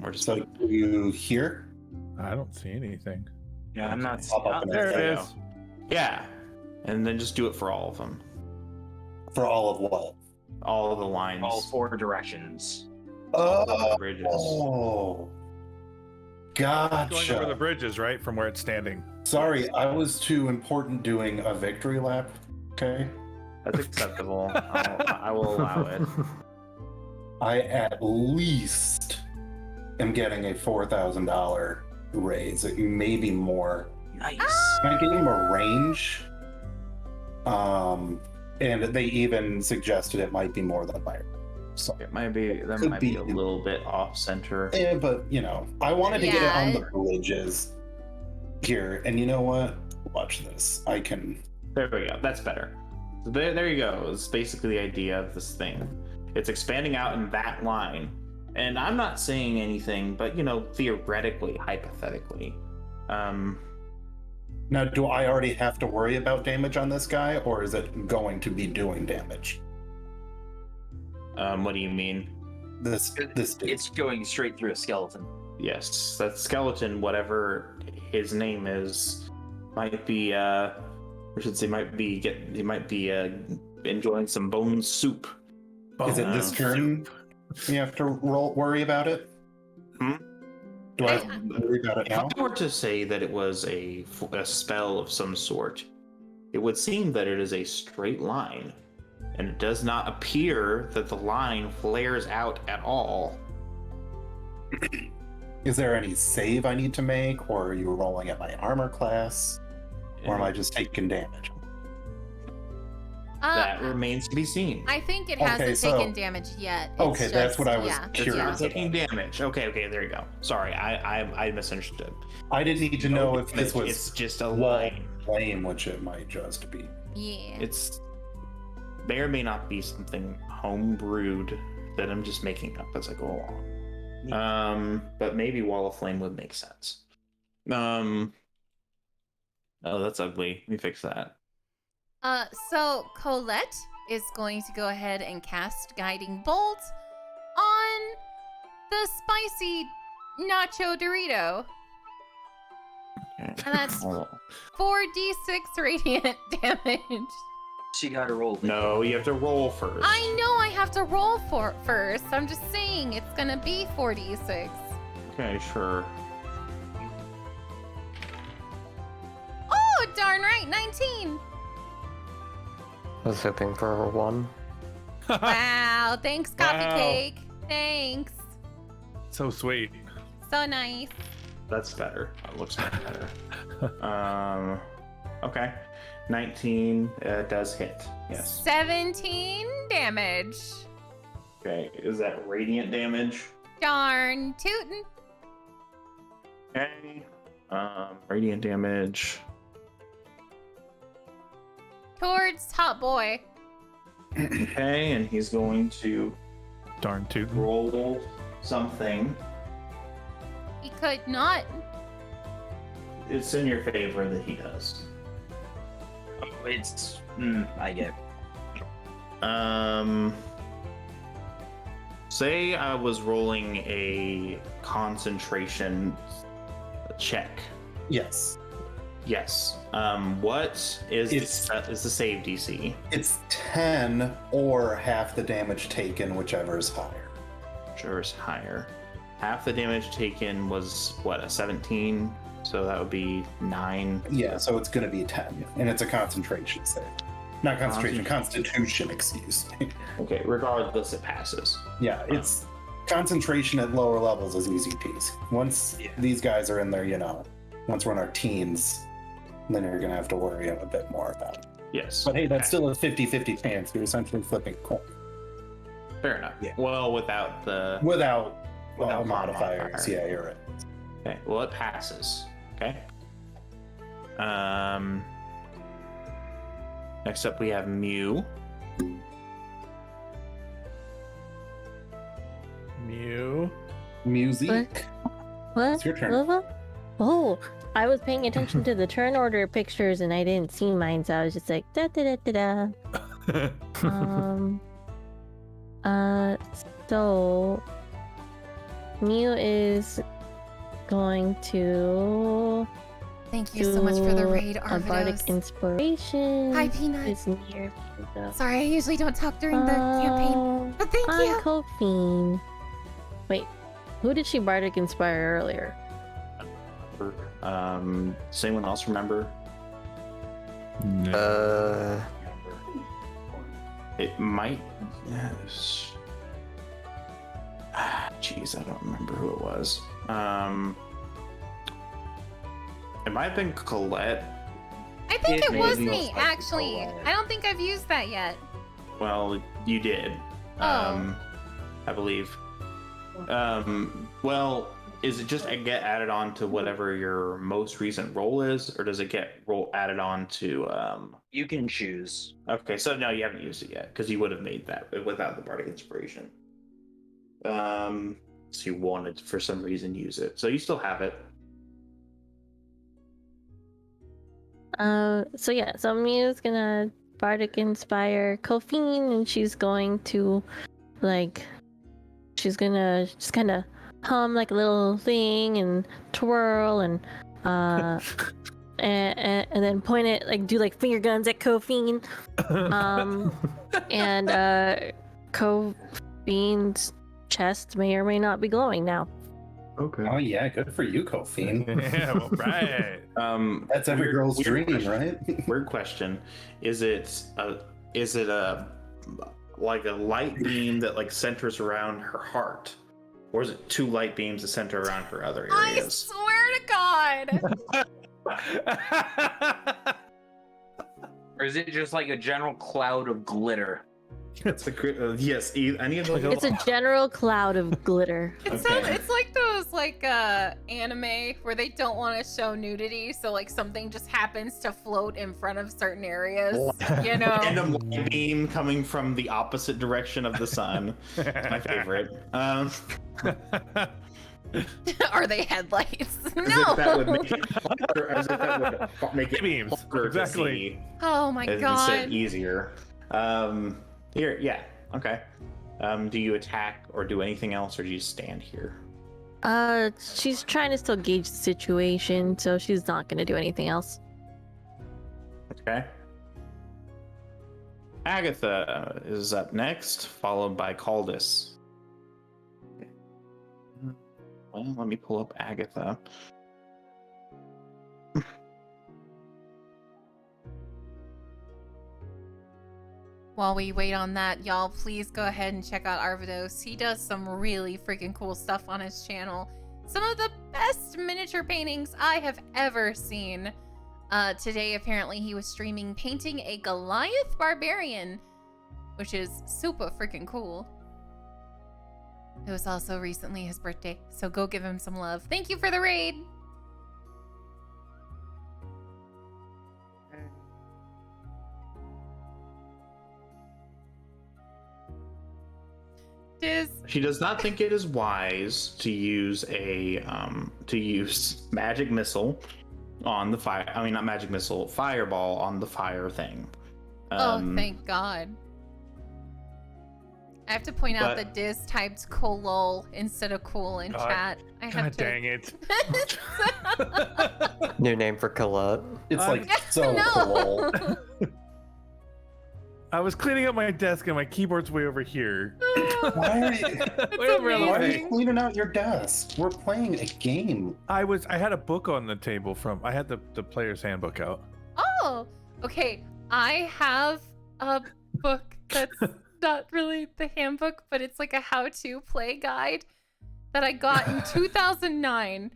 Orange is So fine. do you here? I don't see anything. Yeah, I'm not. Pop up in There it. it go. is. Yeah. And then just do it for all of them. For all of what? All of the lines. All 4 directions. All the Oh, bridges. Going over the gotcha. bridges, right, from where it's standing. Sorry, I was too important doing a victory lap. Okay. That's acceptable. I will allow it. I at least am getting a $4,000 raise, maybe more. Nice. I gave him a range, and they even suggested it might be more than fire. So, It might be that Could might be be. a little bit off center. but I wanted to get it on Yeah. the bridges here, and you know what? Watch this. I can. There we go. That's better. So there you go. It's basically the idea of this thing. It's expanding out in that line. And I'm not saying anything, but theoretically, hypothetically. Now, do I already have to worry about damage on this guy, or is it going to be doing damage? What do you mean? This dude. It's going straight through a skeleton. Yes, that skeleton, whatever his name is, might be he might be enjoying some bone soup. Is it this turn? You have to worry about it. Hmm? Do I have to worry about it If now? I were to say that it was a spell of some sort, it would seem that it is a straight line, and it does not appear that the line flares out at all. Is there any save I need to make, or are you rolling at my armor class, or am I just taking damage? That remains to be seen. I think it Okay, hasn't so- taken damage yet. It's Okay, that's what I was yeah. It's curious not about. taking damage. Okay, there you go. Sorry, I misunderstood. I didn't need to know if this was It's just a wall line. flame, which it might just be. Yeah. It's may or may not be something home brewed that I'm just making up as I go along. But maybe Wall of Flame would make sense. Oh, that's ugly. Let me fix that. So Colette is going to go ahead and cast Guiding Bolt on the spicy nacho Dorito. Okay. And that's Oh. 4d6 radiant damage. She got to roll. No, you have to roll first. I know I have to roll for first. I'm just saying it's gonna be 4d6. Okay, sure. Oh, darn right, 19. I was hoping for a 1. Wow, thanks, Coffee Wow. Cake. Thanks. So sweet. So nice. That's better. That looks much better. Okay. 19 does hit. Yes. 17 damage. Okay. Is that radiant damage? Darn tootin'. Okay. Radiant damage. Towards Top Boy. Okay, and he's going to Darn tootin'. roll something. He could not. It's in your favor that he does. Oh, it's. I get. Say I was rolling a concentration check. Yes. Yes. What is the save DC? It's 10 or half the damage taken, whichever is higher. Sure, is higher. Half the damage taken was what, a 17? So that would be 9. Yeah, so it's going to be 10, and it's a concentration save. Not concentration, constitution, excuse me. Okay, regardless, it passes. Yeah, it's concentration at lower levels is easy peasy. Once these guys are in there, once we're in our teens, then you're going to have to worry a bit more about it. Yes. But hey, that's still a 50-50 chance. You're essentially flipping a coin. Fair enough. Yeah. Well, without Without Without modifiers. modifier. Yeah, you're right. Okay, well, it passes. Okay. Next up, we have Mew. Mew. Music. What? It's your turn. What? Oh, I was paying attention to the turn order pictures and I didn't see mine, so I was just like da da da da da. So Mew is going to Thank you so much for the do raid, a bardic Arvidos. inspiration. Hi, Peanut. It's near the Sorry, I usually don't talk during the campaign. But thank Hi, you. Kofiend. Wait, who did she bardic inspire earlier? Does anyone else remember? No. It might. Yes. Jeez, I don't remember who it was. It might have been Colette. I think It it was may be me, most likely actually. Colette. I don't think I've used that yet. Well, you did. Oh. I believe. Well, is it just get added on to whatever your most recent roll is, or does it get added on to? You can choose. Okay, so no, you haven't used it yet because you would have made that without the bardic inspiration. So you wanted to, for some reason, use it, so you still have it. So Mew's gonna bardic inspire Kofiend, and she's going to she's gonna just kind of hum like a little thing and twirl and and then point it, like do like finger guns at Kofiend. And Kofiend's chest may or may not be glowing now. Okay. Oh yeah, good for you, Kofiend. Yeah, well, right. That's every girl's dream, question, right? Weird question. Is it a like a light beam that like centers around her heart, or is it two light beams that center around her other I areas? swear to God. Or is it just like a general cloud of glitter? It's yes. Any of those. It's a general cloud of glitter. It's like those anime where they don't want to show nudity, so like something just happens to float in front of certain areas. You know. Random light beam coming from the opposite direction of the sun. It's my favorite. Are they headlights? As if that would No. make it harder, as if that would make it Beams, harder to exactly. see. Oh my Instead God. easier. Here, yeah, okay. Do you attack or do anything else, or do you just stand here? She's trying to still gauge the situation, so she's not gonna do anything else. Okay. Agatha is up next, followed by Caldus. Well, let me pull up Agatha. While we wait on that, y'all, please go ahead and check out Arvidos. He does some really freaking cool stuff on his channel. Some of the best miniature paintings I have ever seen. Today, apparently, he was streaming painting a Goliath barbarian, which is super freaking cool. It was also recently his birthday, so go give him some love. Thank you for the raid. Diz. She does not think it is wise to use magic missile on the fire. I mean, not magic missile, fireball on the fire thing. Oh, thank God. I have to point out that Diz typed "colol" instead of "cool" in chat. I have God to. dang it. New name for Colette. It's like so No. cool. I was cleaning up my desk and my keyboard's way over here. Why are you, Way over on the why are thing. you cleaning out your desk? We're playing a game. I had a book on the table I had the player's handbook out. Oh, okay. I have a book that's not really the handbook, but it's like a how-to play guide that I got in 2009,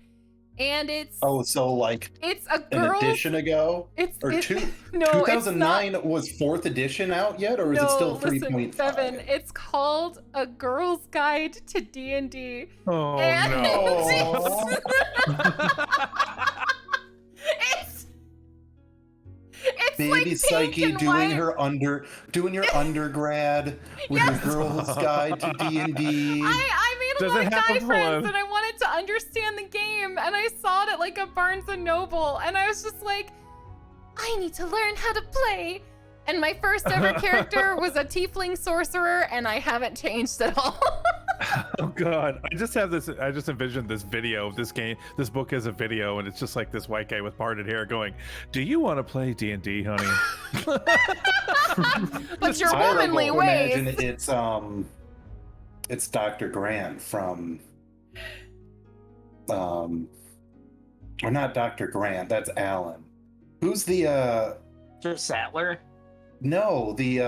and it's so like it's a an girl's. edition ago, It's or it's, two. No, 2009 was 4th edition out yet, or is it still 3.5? Seven. It's called A Girl's Guide to D&D. Oh And no. It's Baby like pink Psyche and doing white. doing your undergrad with Yes. your girl's guide to D&D. I made a Does lot it of have guy a friends one? and I wanted to understand the game, and I saw it at like a Barnes and Noble, and I was just like, I need to learn how to play. And my first ever character was a tiefling sorcerer, and I haven't changed at all. Oh god. I just envisioned this video of this book as a video, and it's just like this white guy with parted hair going, "Do you want to play D&D, honey?" But your I womanly imagine ways. it's Dr. Grant from or not Dr. Grant, that's Alan. Who's the Just Sattler. no, the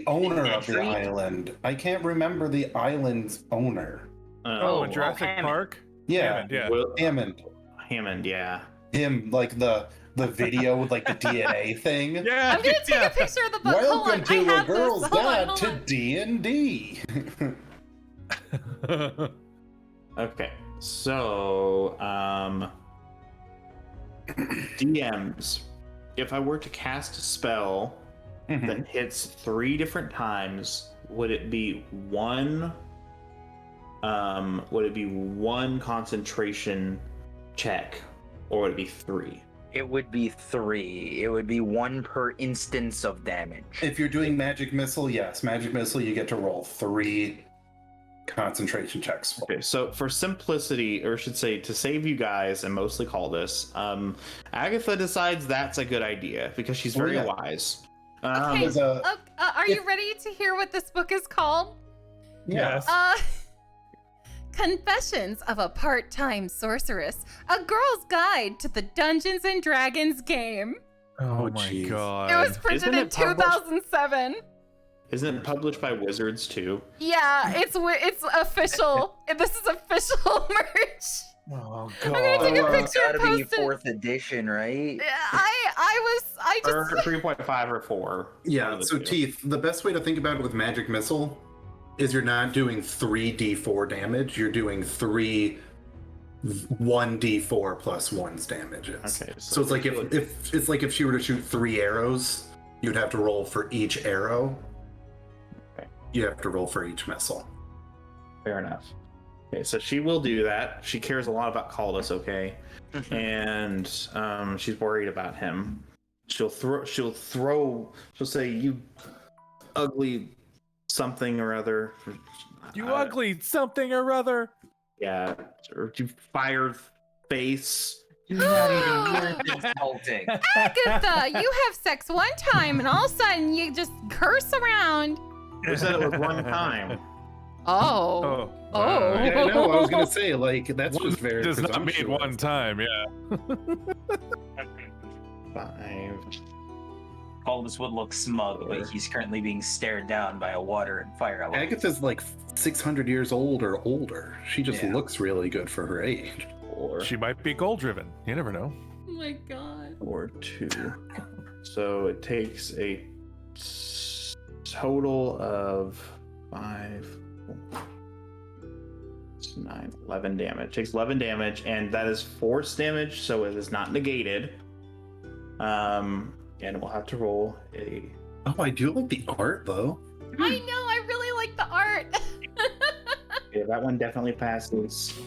owner of the Entry? island. I can't remember the island's owner. Oh, in Jurassic Hammond. Park? Yeah, Hammond, yeah. Hammond. Hammond, yeah. Him, like the video with like the DNA thing. Yeah. I'm gonna take yeah. a picture of the book. Hold Welcome on, I to a have girl's this. Hold on, guide hold to on. D&D. Okay, so DMs. If I were to cast a spell that hits 3 different times, would it be one concentration check, or would it be 3? It would be 3. It would be 1 per instance of damage. If you're doing magic missile, yes, magic missile, you get to roll 3 concentration checks. Okay, so for simplicity, or I should say to save you guys and mostly call this, Agatha decides that's a good idea because she's very yeah. wise. Okay, There's a- are you ready to hear what this book is called? Yes. Confessions of a Part-Time Sorceress, a girl's guide to the Dungeons and Dragons game. Oh Oh, my jeez. god. It was printed Isn't in it published- 2007. Isn't it published by Wizards too? Yeah, it's official. This is official merch. Oh I'm gonna take a god. picture Gotta and be post it. 4th edition, right? I Or just 3.5 or 4. One Yeah, of the so two. Teeth, the best way to think about it with magic missile is you're not doing 3d4 damage, you're doing 1d4 plus 1's damages. Okay, So it's like if she were to shoot 3 arrows, you'd have to roll for each arrow. Okay. You have to roll for each missile. Fair enough. Okay, so she will do that. She cares a lot about Caldas, okay? And she's worried about him. She'll say, "You ugly something or other." You ugly something or other. Yeah, or you fired face. You're not even worth insulting. Agatha, you have sex one time and all of a sudden you just curse around. Who said it was one time? Oh. Oh. I know, I was gonna say, like, that's One just very does not mean presumptuous. one time, yeah. 5. Aldous would look smug, but he's currently being stared down by a water and fire element. Agatha's like 600 years old or older. She just Yeah. looks really good for her age. Or She might be goal driven. You never know. my god. or 2. So it takes a total of 5, 9, 11 damage. It takes 11 damage, and that is force damage, so it is not negated. And we'll have to roll a. Oh, I do like the art though. I know, I really like the art. Yeah, that one definitely passes.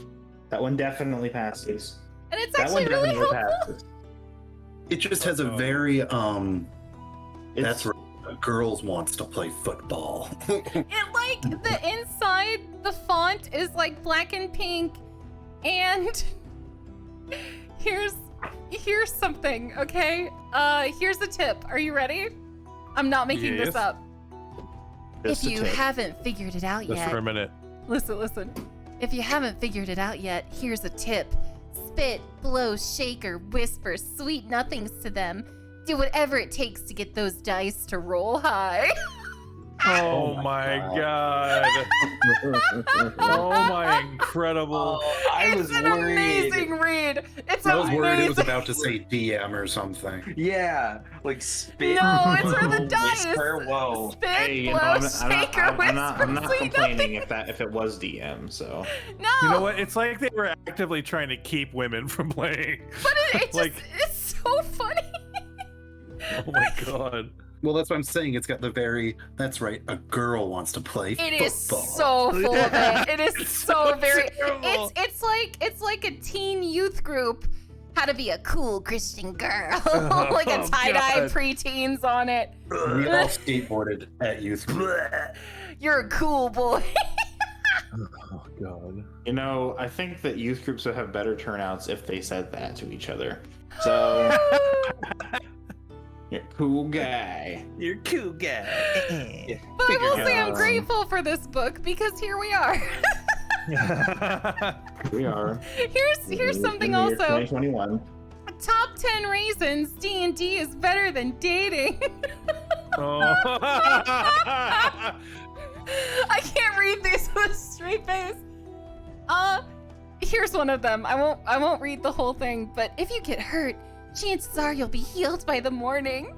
That one definitely passes. And it's That one actually really definitely helpful. passes. It just has a very It's- That's right. Girls wants to play football. It like the inside, the font is like black and pink, and here's something, okay? Here's a tip. Are you ready? I'm not making this Yes. up. Just If a you tip. haven't figured it out Just yet, for a minute. listen. If you haven't figured it out yet, here's a tip. Spit, blow, shake, or whisper sweet nothings to them. Do whatever it takes to get those dice to roll high. Oh my god. Oh my incredible. I was It's an worried. amazing read. It's I was worried it was amazing. about to say DM or something. Yeah, like spit. No, it's for the blow, dice. whisper, whoa. Spit, Hey, you know, blow, I'm shake, or whisper not sweet complaining nothings. if it was DM. So No, You know what? It's like they were actively trying to keep women from playing. but it just, Like- it's so funny. Oh my god. Well, that's what I'm saying. It's got the very. That's right. A girl wants to play It football. is so full of it. It is so very. terrible. It's like a teen youth group. How to be a cool Christian girl, like a Oh, tie-dye God. preteens on it. We all skateboarded at youth group. You're a cool boy. Oh god. you know, I think that youth groups would have better turnouts if they said that to each other. So you're a cool guy. You're a cool guy. But I will Figured say I'm out. grateful for this book because here we are. Here we are. Here's something In the year also. 2021. Top 10 reasons D&D is better than dating. Oh. I can't read these with a straight face. Here's one of them. I won't read the whole thing, but if you get hurt, chances are you'll be healed by the morning.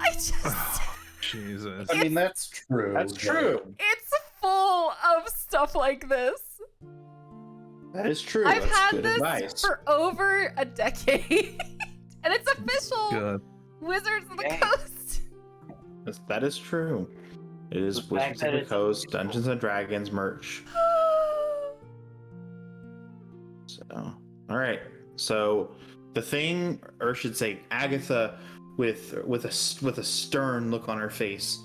I just Jesus. I mean, that's true. That's true. it's full of stuff like this. That is true. I've That's had good this advice. for over a decade. And it's official. God. Wizards of the Dang. Coast. That is true. It is The fact Wizards that of the it's Coast, official. Dungeons and Dragons merch. So, all right. So, the thing, or I should say, Agatha, with a stern look on her face,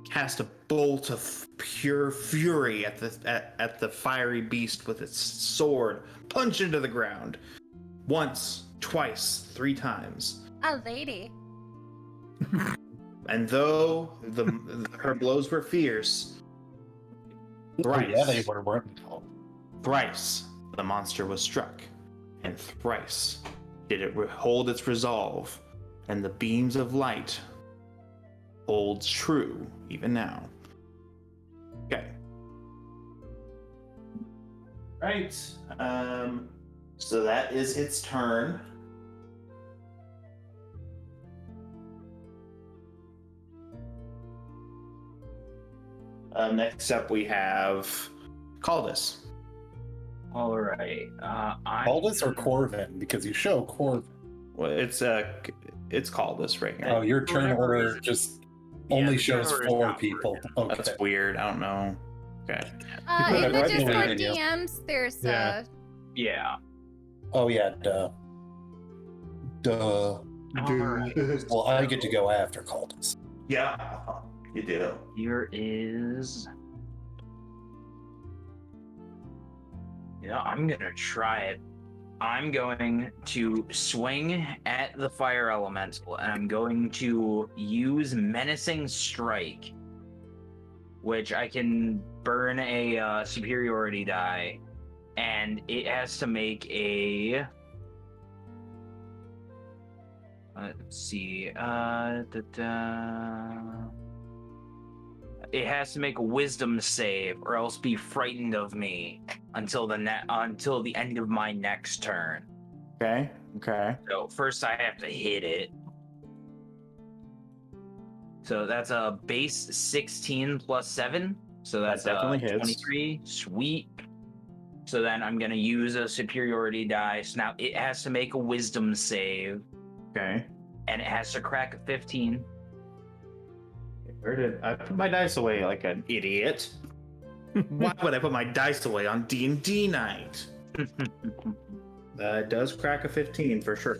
cast a bolt of pure fury at the fiery beast with its sword, punch into the ground, once, twice, 3 times. A lady. And though her blows were fierce, Oh, thrice, yeah, they were, weren't they? thrice the monster was struck, and thrice did it hold its resolve, and the beams of light holds true even now. Okay. Right. So that is its turn. Next up, we have Caldus. All right. Aldous or Corvin? Because you show Corvin. Well, it's Caldus right now. Oh, your turn Whatever order is- just Yeah, only the shows turn order is 4 not people. working. Okay. That's weird. I don't know. Okay. In the Right Discord behind you. DMs, there's Yeah. Yeah. Oh, yeah, duh. Duh. Alright. Well, I get to go after Caldus. Yeah, you do. Here is. Yeah, I'm gonna try it. I'm going to swing at the fire elemental, and I'm going to use menacing strike, which I can burn a superiority die, and it has to make a. Let's see. It has to make a wisdom save, or else be frightened of me until the end of my next turn. Okay. Okay. So first I have to hit it. So that's a base 16 plus 7. So that's That definitely hits. 23. Sweet. So then I'm going to use a superiority dice. Now it has to make a wisdom save. Okay. And it has to crack a 15. Where did I put my dice away like an idiot? Why would I put my dice away on D&D night? That does crack a 15 for sure.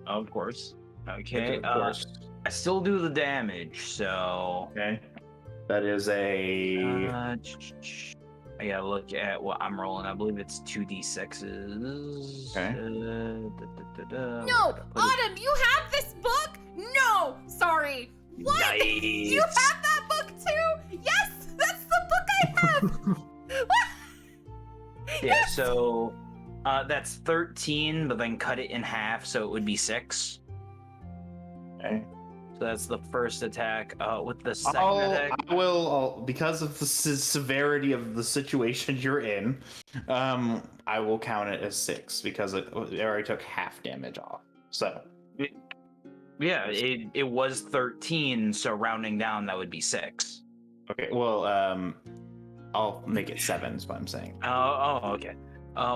Of course. Okay. Of course. I still do the damage, so... Okay. That is a... I gotta look at what I'm rolling. I believe it's 2d6s. Okay. No, Autumn, you have this book? No, sorry. What? Yikes. You have that book too? Yes, that's the book I have. What? Yeah, Yes. so that's 13, but then cut it in half, so it would be 6. Okay. So that's the first attack. With the second attack, I will, because of the severity of the situation you're in, I will count it as 6 because it already took half damage off. So, yeah, it was 13, so rounding down, that would be 6. okay, well, I'll make it 7 is what I'm saying. Oh, okay.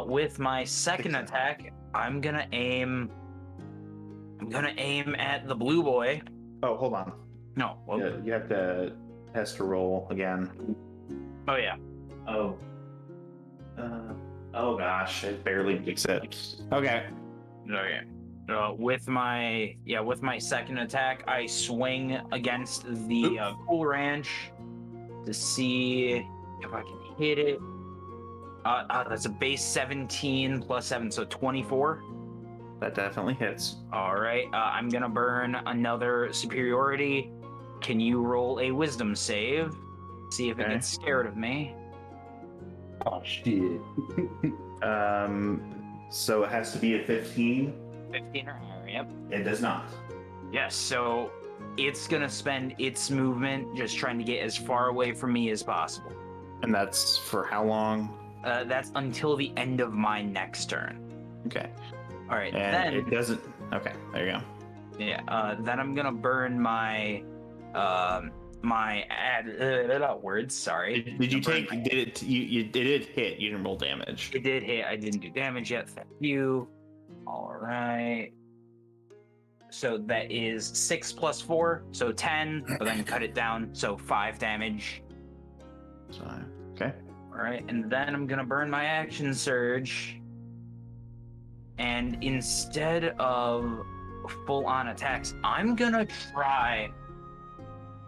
With my second attack, I'm gonna aim at the blue boy. Oh, hold on. No. Well, Yeah, you have to test a roll again. Oh yeah. Oh. Oh gosh, it barely makes it. Okay. Okay. With my second attack, I swing against the Cool Ranch to see if I can hit it. That's a base 17 plus 7, so 24. That definitely hits. All right. I'm gonna burn another superiority. Can you roll a wisdom save? See if it gets scared of me. Oh shit. So it has to be a 15. 15 or higher. Yep. It does not. Yes. So it's gonna spend its movement just trying to get as far away from me as possible. And that's for how long? That's until the end of my next turn. Okay. All right. And then it doesn't. Okay, there you go. yeah. Then I'm gonna burn my words. Sorry. Did you take? Did it? You did it hit? You didn't roll damage. It did hit. I didn't do damage yet. Thank you. All right. So that is 6 plus 4, so 10. But then cut it down, so 5 damage. So, okay. All right, and then I'm gonna burn my action surge. And instead of full-on attacks, I'm gonna try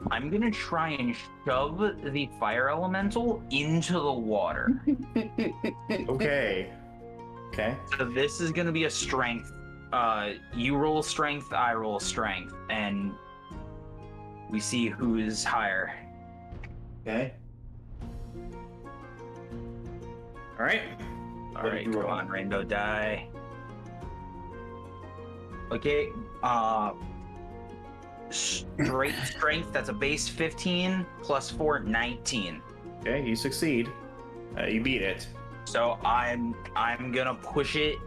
and shove the fire elemental into the water. Okay. Okay. So this is gonna be a strength. You roll strength, I roll strength, and we see who's higher. Okay. All right. All What right, did you come roll? on, rainbow die. Okay, straight strength, that's a base 15, plus 4, 19. Okay, you succeed. You beat it. So I'm gonna push it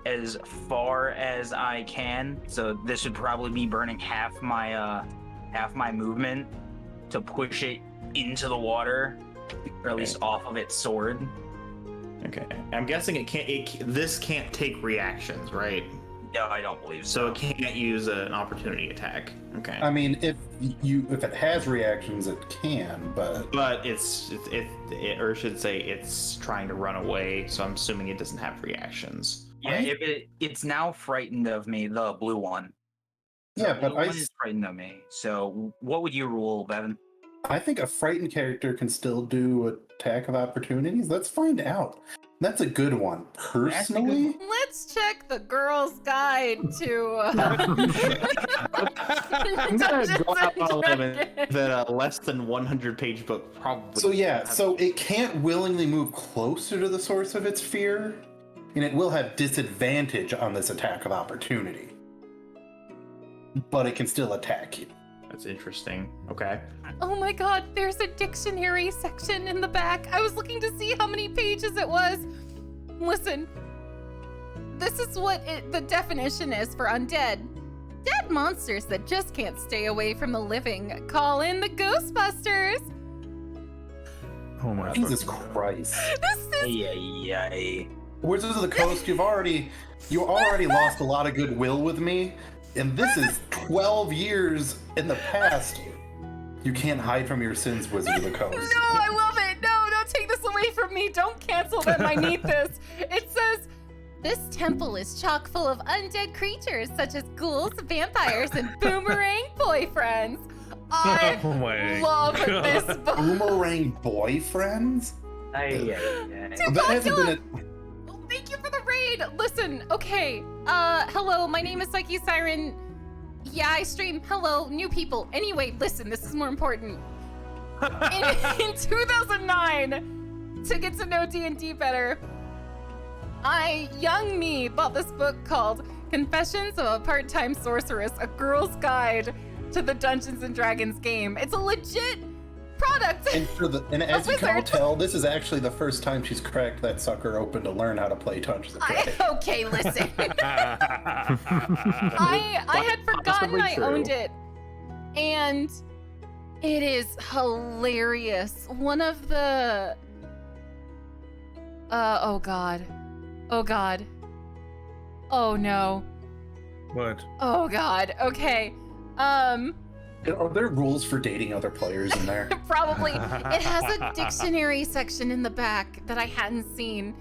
as far as I can. So this would probably be burning half my movement to push it into the water, or at least off of its sword. Okay. I'm guessing it can't. This can't take reactions, right? No, I don't believe So so. it can't use an opportunity attack. Okay. I mean, if it has reactions, it can, but But or I should say, it's trying to run away. So I'm assuming it doesn't have reactions. Yeah, if it's now frightened of me, the blue one. yeah, The but blue one is frightened of me. So what would you rule, Bevan? I think a frightened character can still do attack of opportunities. Let's find out. That's a good one. Personally, Let's check the girl's guide to I'm gonna Dungeons go out and on a limb and Dragons. that a less than 100-page book probably. so yeah, so it can't willingly move closer to the source of its fear, and it will have disadvantage on this attack of opportunity. But it can still attack you. That's interesting. Okay. Oh my god, there's a dictionary section in the back. I was looking to see how many pages it was. Listen, this is what the definition is for undead. Dead monsters that just can't stay away from the living. Call in the Ghostbusters. Oh my Jesus Christ. This is Yay. Wizards of the Coast, you already lost a lot of goodwill with me, and this is 12 years in the past. You can't hide from your sins, Wizards of the Coast. No, I love it. No, don't take this away from me. Don't cancel them. I need this. It says, this temple is chock full of undead creatures such as ghouls, vampires, and boomerang boyfriends. I Oh my love God. this book. Boomerang boyfriends? Too That hasn't popular. been Thank you for the raid. Listen, okay. Hello, my name is PsycheSiren. Yeah, I stream. Hello, new people. Anyway, listen, this is more important. In 2009, to get to know D&D better, young me, bought this book called Confessions of a Part-Time Sorceress, A Girl's Guide to the Dungeons & Dragons game. It's a legit product. and as you can all Wizard. tell, this is actually the first time she's cracked that sucker open to learn how to play Dungeons and Dragons. Okay, listen. I had forgotten Possibly I true. owned it, and it is hilarious. One of the oh god, oh no, What? oh god. Okay, Are there rules for dating other players in there? probably it has a dictionary section in the back that I hadn't seen.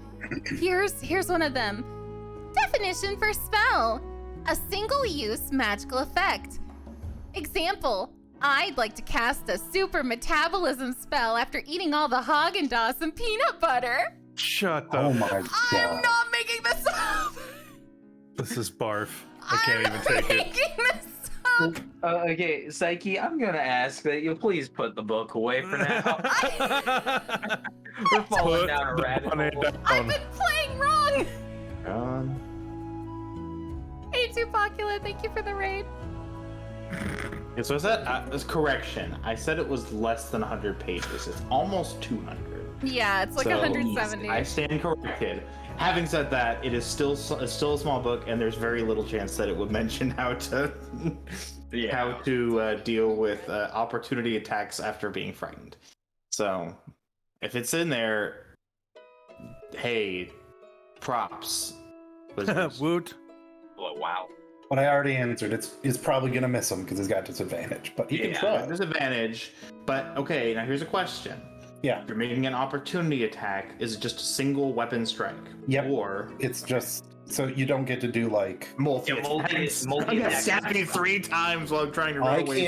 Here's one of them. Definition for spell: a single-use magical effect. Example: I'd like to cast a super metabolism spell after eating all the Haagen-Dazs and peanut butter. Shut the Oh my I'm god. not making this up. This is barf. I can't I'm even take it. making this up. Okay, Psyche, I'm gonna ask that you please put the book away for now. We're falling Put down a the rabbit bunny hole. I've down. been playing wrong. Um, Hey, Tupocula, thank you for the raid. yeah, so I said, this correction. I said it was less than 100 pages. It's almost 200. Yeah, it's like So, 170. I stand corrected. Having said that, it is still a small book, and there's very little chance that it would mention how to deal with opportunity attacks after being frightened. So, if it's in there, hey, props. Woot. Oh, wow. But I already answered. It's probably gonna miss him because he's got disadvantage. But he can try. Disadvantage. But okay, now here's a question. Yeah. If you're making an opportunity attack, is it just a single weapon strike? Yep. Or It's just so you don't get to do like multi Yeah, multi I'm gonna stab me 3 times while I'm trying to run I away.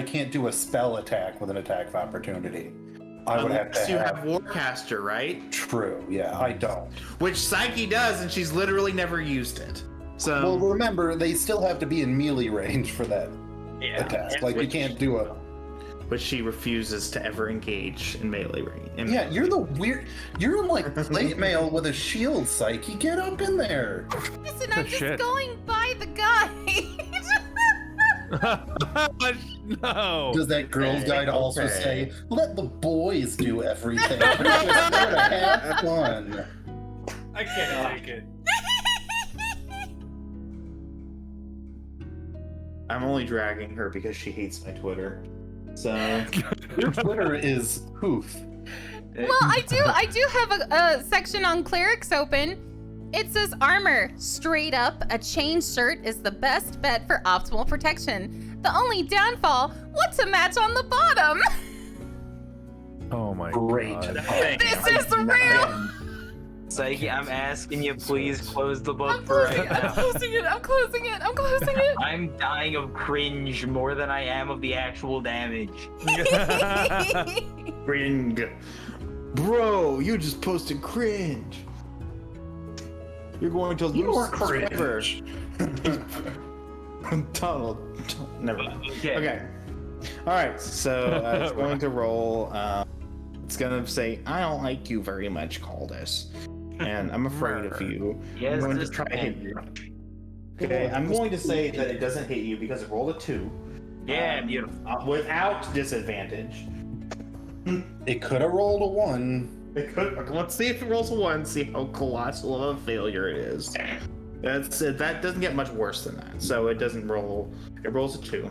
can't do a spell attack with an attack of opportunity. I would have Unless to you have have Warcaster, right? true. Yeah, I don't. Which Psyche does, and she's literally never used it. So Well, remember they still have to be in melee range for that attack. Like you can't do a. But she refuses to ever engage in melee range. Yeah, you're You're like plate mail with a shield, Psyche. Get up in there. Listen, I'm just Shit. going by the guide. No. Does that girl's Okay, guide also okay. say, "Let the boys do everything"? We're just there to have fun. I can't take it. I'm only dragging her because she hates my Twitter. So Your Twitter is poof. Well, I do have a section on clerics open. It says armor. Straight up, a chain shirt is the best bet for optimal protection. The only downfall, what's a match on the bottom? Oh my Great. god. This is real. Psyche, I'm asking you, please close the book I'm for closing right it. I'm now. closing it. I'm closing it. I'm closing it. I'm dying of cringe more than I am of the actual damage. cringe. Bro, you just posted cringe. You're going to lose You're subscriber. cringe. Donald. Never mind. Okay. Okay. All right. So it's going to roll. It's going to say, "I don't like you very much, Caldas, and I'm afraid of you." Yes, I'm going to this try to hit man. you. Okay. I'm going to say that it doesn't hit you because it rolled a 2. Yeah, beautiful. Without disadvantage. It could have rolled a 1. Let's see if it rolls a 1, see how colossal of a failure it is. That doesn't get much worse than that. So it doesn't roll. It rolls a 2.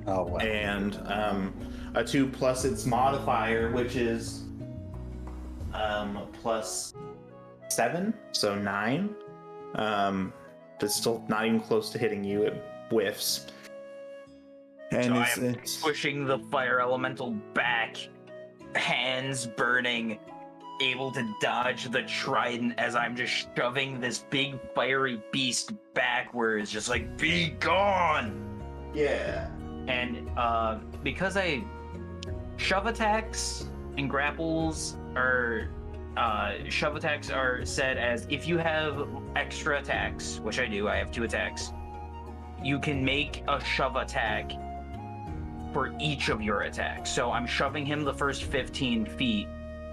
Oh wow. And a 2 plus its modifier, which is plus 7, so 9. It's still not even close to hitting you. It whiffs. And So it's, I am it's pushing the fire elemental back, hands burning, able to dodge the trident as I'm just shoving this big fiery beast backwards, just like, be gone! yeah. And because shove attacks and grapples are said as if you have extra attacks, which I do, I have 2 attacks, you can make a shove attack for each of your attacks. So I'm shoving him the first 15 feet,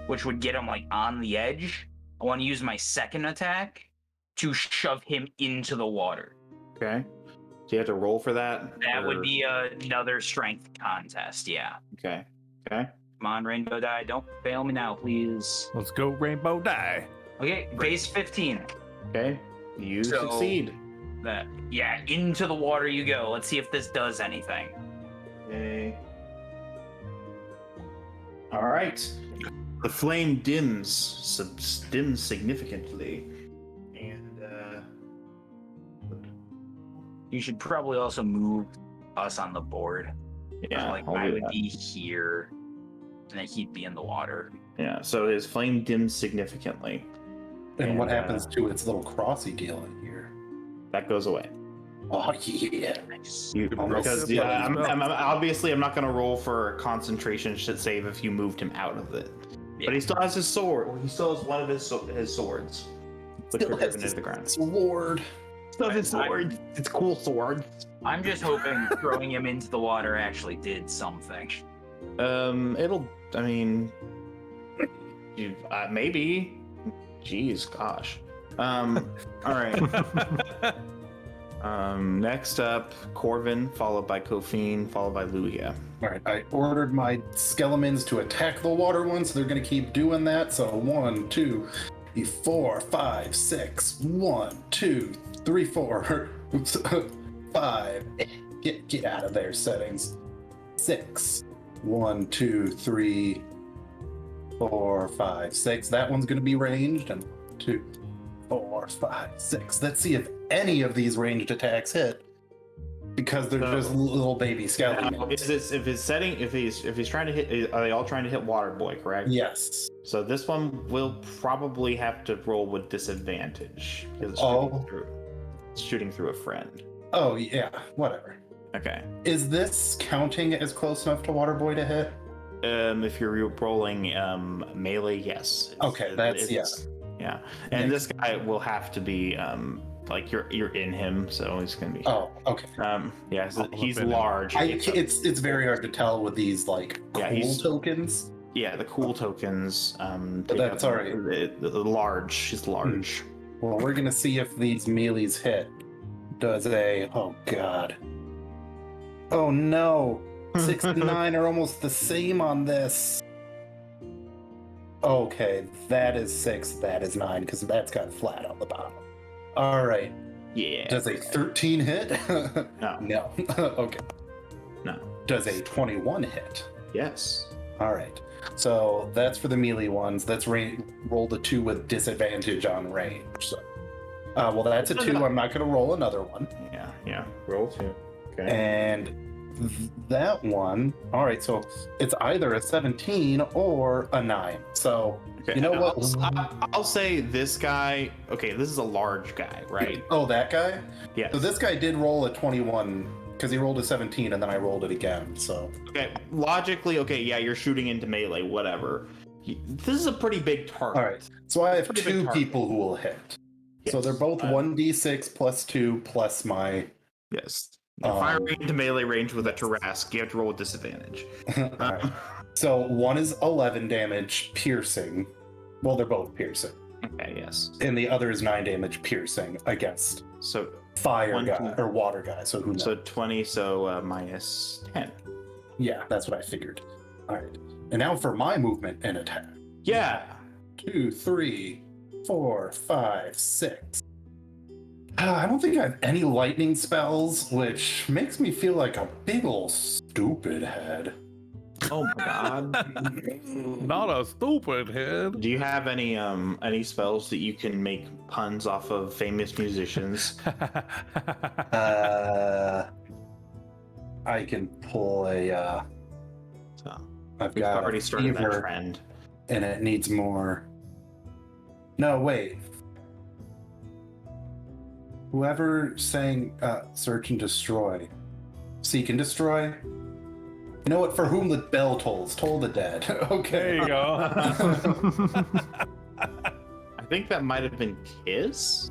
which would get him like on the edge. I want to use my second attack to shove him into the water. Okay. Do you have to roll for that? That would be another strength contest, yeah. Okay. Okay. Come on, Rainbow Die, don't fail me now, please. Let's go, Rainbow Die. Okay, base 15. Okay. You So- succeed. Yeah, into the water you go. Let's see if this does anything. Okay. All right. The flame dims significantly, and You should probably also move us on the board. yeah, Like I'll I do would that. be here, and then he'd be in the water. Yeah. So his flame dims significantly. And what And, happens to its little crossy deal in here? That goes away. Oh yeah. Nice. Because Yeah, I'm spell. obviously I'm not going to roll for a concentration save if you moved him out of it. But he still has his sword. Or he still has one of his swords, which Still were has driven into the ground. Sword. Still his sword. It's cool sword. I'm just hoping throwing him into the water actually did something. It'll. I mean, you maybe. Jeez, gosh. All right. Next up, Corvin, followed by Kofine, followed by Lugia. All right, I ordered my skeletons to attack the water one, so they're gonna keep doing that. So 1, 2, 4, 5, 6. 1, 2, 3, 4, 5. Get out of there, settings. 6. 1, 2, 3, 4, 5, 6. That one's gonna be ranged, and 2, 4, 5, 6. Let's see if any of these ranged attacks hit, because they're just little baby skeletons. Now, is this if he's trying to hit? Are they all trying to hit Water Boy? Correct. Yes. So this one will probably have to roll with disadvantage because it's shooting through a friend. Oh yeah. Whatever. Okay. Is this counting as close enough to Waterboy to hit? If you're rolling melee, yes. Okay, that's yeah. And this guy will have to be like you're in him, so he's gonna be. Oh, okay. Yeah, so I'll he's look in it. large. It's very hard to tell with these like Yeah, cool he's- tokens. Yeah, the cool tokens. But that's all right. The large. She's large. Well, we're gonna see if these melees hit. Does oh god. Oh no. 69 are almost the same on this. Okay, that is 6, that is 9, because that's got flat on the bottom. All right. Yeah. Does a 13 hit? No. No. Okay. No. Does a 21 hit? Yes. All right. So that's for the melee ones. That's roll the 2 with disadvantage on range. So, well, that's a 2. I'm not going to roll another one. Yeah. Yeah. Roll 2. Okay. And that one, all right. So it's either a 17 or a 9. So Okay. you know and what? I'll say this guy. Okay, this is a large guy, right? Oh, that guy. Yes. So this guy did roll a 21 because he rolled a 17 and then I rolled it again. So Okay. Logically, okay. Yeah, you're shooting into melee. Whatever. This is a pretty big target. all right. So I have Pretty big 2 target. people who will hit. So Yes. they're both 1d6 plus 2 plus my. Yes. Um, Firing into melee range with a Tarrasque, you have to roll with disadvantage. All right. So one is 11 damage piercing. Well, they're both piercing. Okay. Yes. And the other is 9 damage piercing against So fire One, guy two. or water guy. So who knows? so 20. So minus 10. Yeah, that's what I figured. All right. And now for my movement and attack. Yeah. 2, 3, 4, 5, 6. I don't think I have any lightning spells, which makes me feel like a big ol' stupid head. Oh my god. Not a stupid head. Do you have any spells that you can make puns off of famous musicians? I can pull a. So, I've we've got already a started that fever, trend. and it needs more. No, wait. Whoever sang "Search and Destroy," seek and destroy. You know what? For whom the bell tolls, toll the dead. Okay. There you go. I think that might have been Kiss?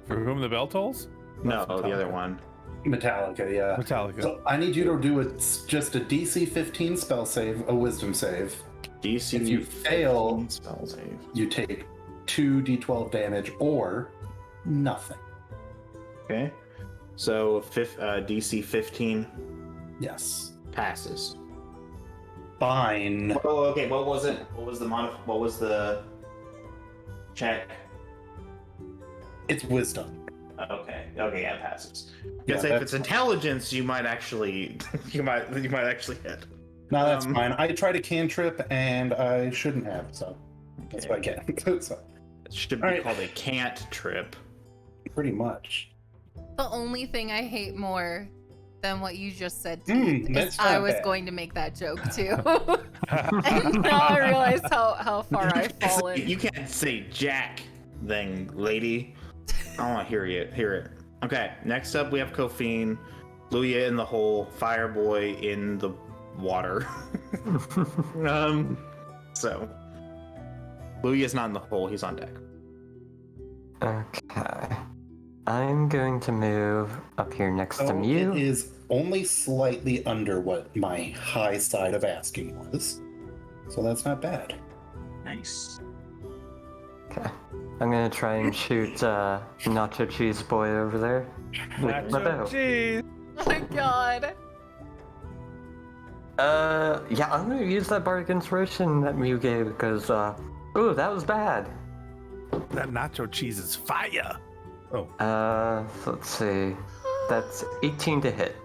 For whom the bell tolls? No, That's the other Metallica. one. Metallica, yeah. Metallica. So I need you to do just a DC 15 spell save, a Wisdom save. DC. If you fail, 15 spell save. you take 2d12 damage or nothing. Okay. So DC 15 Yes. passes. Fine. Oh, okay. What was it? What was the check? It's wisdom. Okay. Okay, yeah, it passes. Yeah, Guess if that's it's intelligence, you might actually you might actually hit. No, that's Um, fine. I tried a cantrip and I shouldn't have, so that's what I get. So, It should be All right. called a can't trip. pretty much. The only thing I hate more than what you just said Mm, is that's I not was bad. going to make that joke too. And now I realize how far I've fallen. You can't say Jack, then, lady. I want to hear it. Okay, next up we have Kofian, Luya in the hole, Fireboy in the water. So Luya's not in the hole, he's on deck. Okay. I'm going to move up here next to So Mew. it is only slightly under what my high side of asking was. So that's not bad. Nice. Okay. I'm gonna try and shoot Nacho Cheese Boy over there. With my bow. Nacho cheese. Oh my god. Yeah, I'm gonna use that bardic inspiration that Mew gave because, ooh, that was bad. That nacho cheese is fire. So let's see. That's 18 to hit.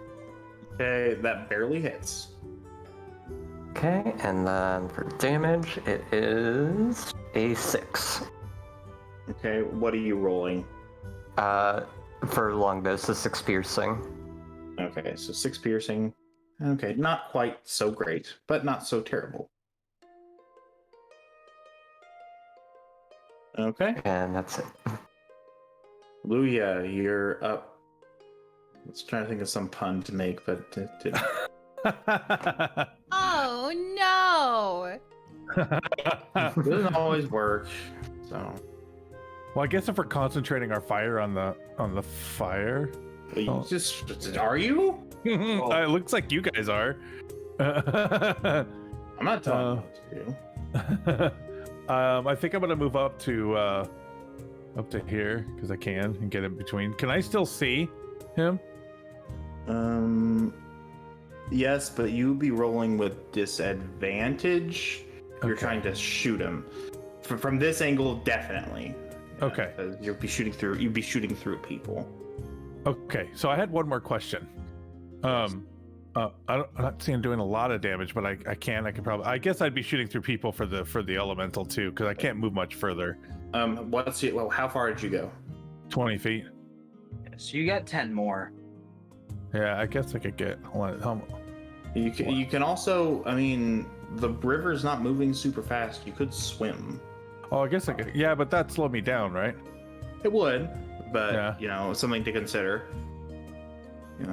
Okay, that barely hits. Okay, and then for damage, it is a 6. Okay, what are you rolling? For longbow, so 6 piercing. Okay, so 6 piercing. Okay, not quite so great, but not so terrible. Okay, And that's it. Luya, you're up. I was trying to think of some pun to make, but it didn't. Oh no. It doesn't always work. So Well, I guess if we're concentrating our fire on the fire, you Oh. just are you? it looks like you guys are. I'm not telling you what to do. I think I'm gonna move up to here because I can and get in between. Can I still see him? Yes, but you'd be rolling with disadvantage. If You're Okay. trying to shoot him from this angle, definitely. Okay. You'd be shooting through people. Okay, so I had one more question. I'm not seeing doing a lot of damage, but I can probably. I guess I'd be shooting through people for the elemental too, because I can't move much further. How far did you go? 20 feet. So you got 10 more. Yeah, I guess I could get. You can also, I mean, the river's not moving super fast. You could swim. Oh, I guess I could. Yeah, but that slowed me down, right? It would, but Yeah. something to consider.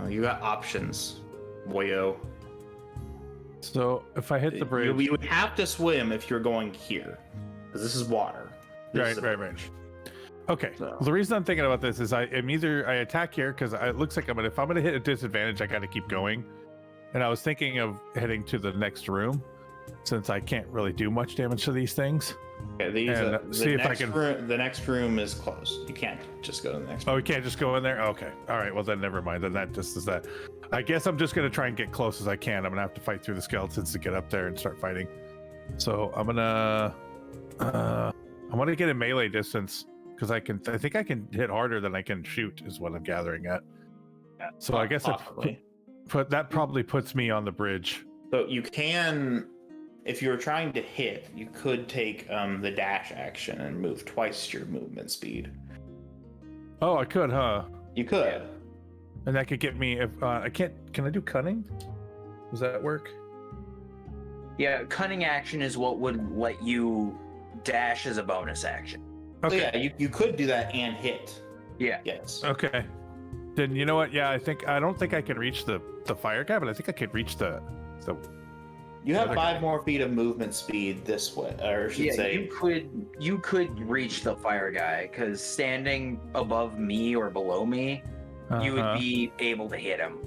You got options, boyo. So if I hit the bridge, You would have to swim if you're going here, because this is water. This is a right. bridge. Okay. So- The reason I'm thinking about this is I'm either I attack here because it looks like if I'm gonna hit a disadvantage, I got to keep going. And I was thinking of heading to the next room, since I can't really do much damage to these things. Okay, And, see if I can- The next room is closed. You can't just go to the next. Oh, we can't just go in there? Okay. All right. Well, then never mind. Then that just is that. I guess I'm just going to try and get close as I can. I'm going to have to fight through the skeletons to get up there and start fighting. So I'm going to I want to get a melee distance because I think I can hit harder than I can shoot, is what I'm gathering at. So I guess that probably puts me on the bridge. So you can, if you were trying to hit, you could take the dash action and move twice your movement speed. Oh, I could, huh? You could. And that could get me if I can't. Can I do cunning? Does that work? Yeah, cunning action is what would let you dash as a bonus action. Okay. So yeah, you could do that and hit. Yeah. Yes. Okay. Then you know what? Yeah, I don't think I can reach the fire guy, but I think I could reach the. You have Okay. 5 more feet of movement speed this way, or I should say. You could reach the fire guy because standing above me or below me, you would be able to hit him.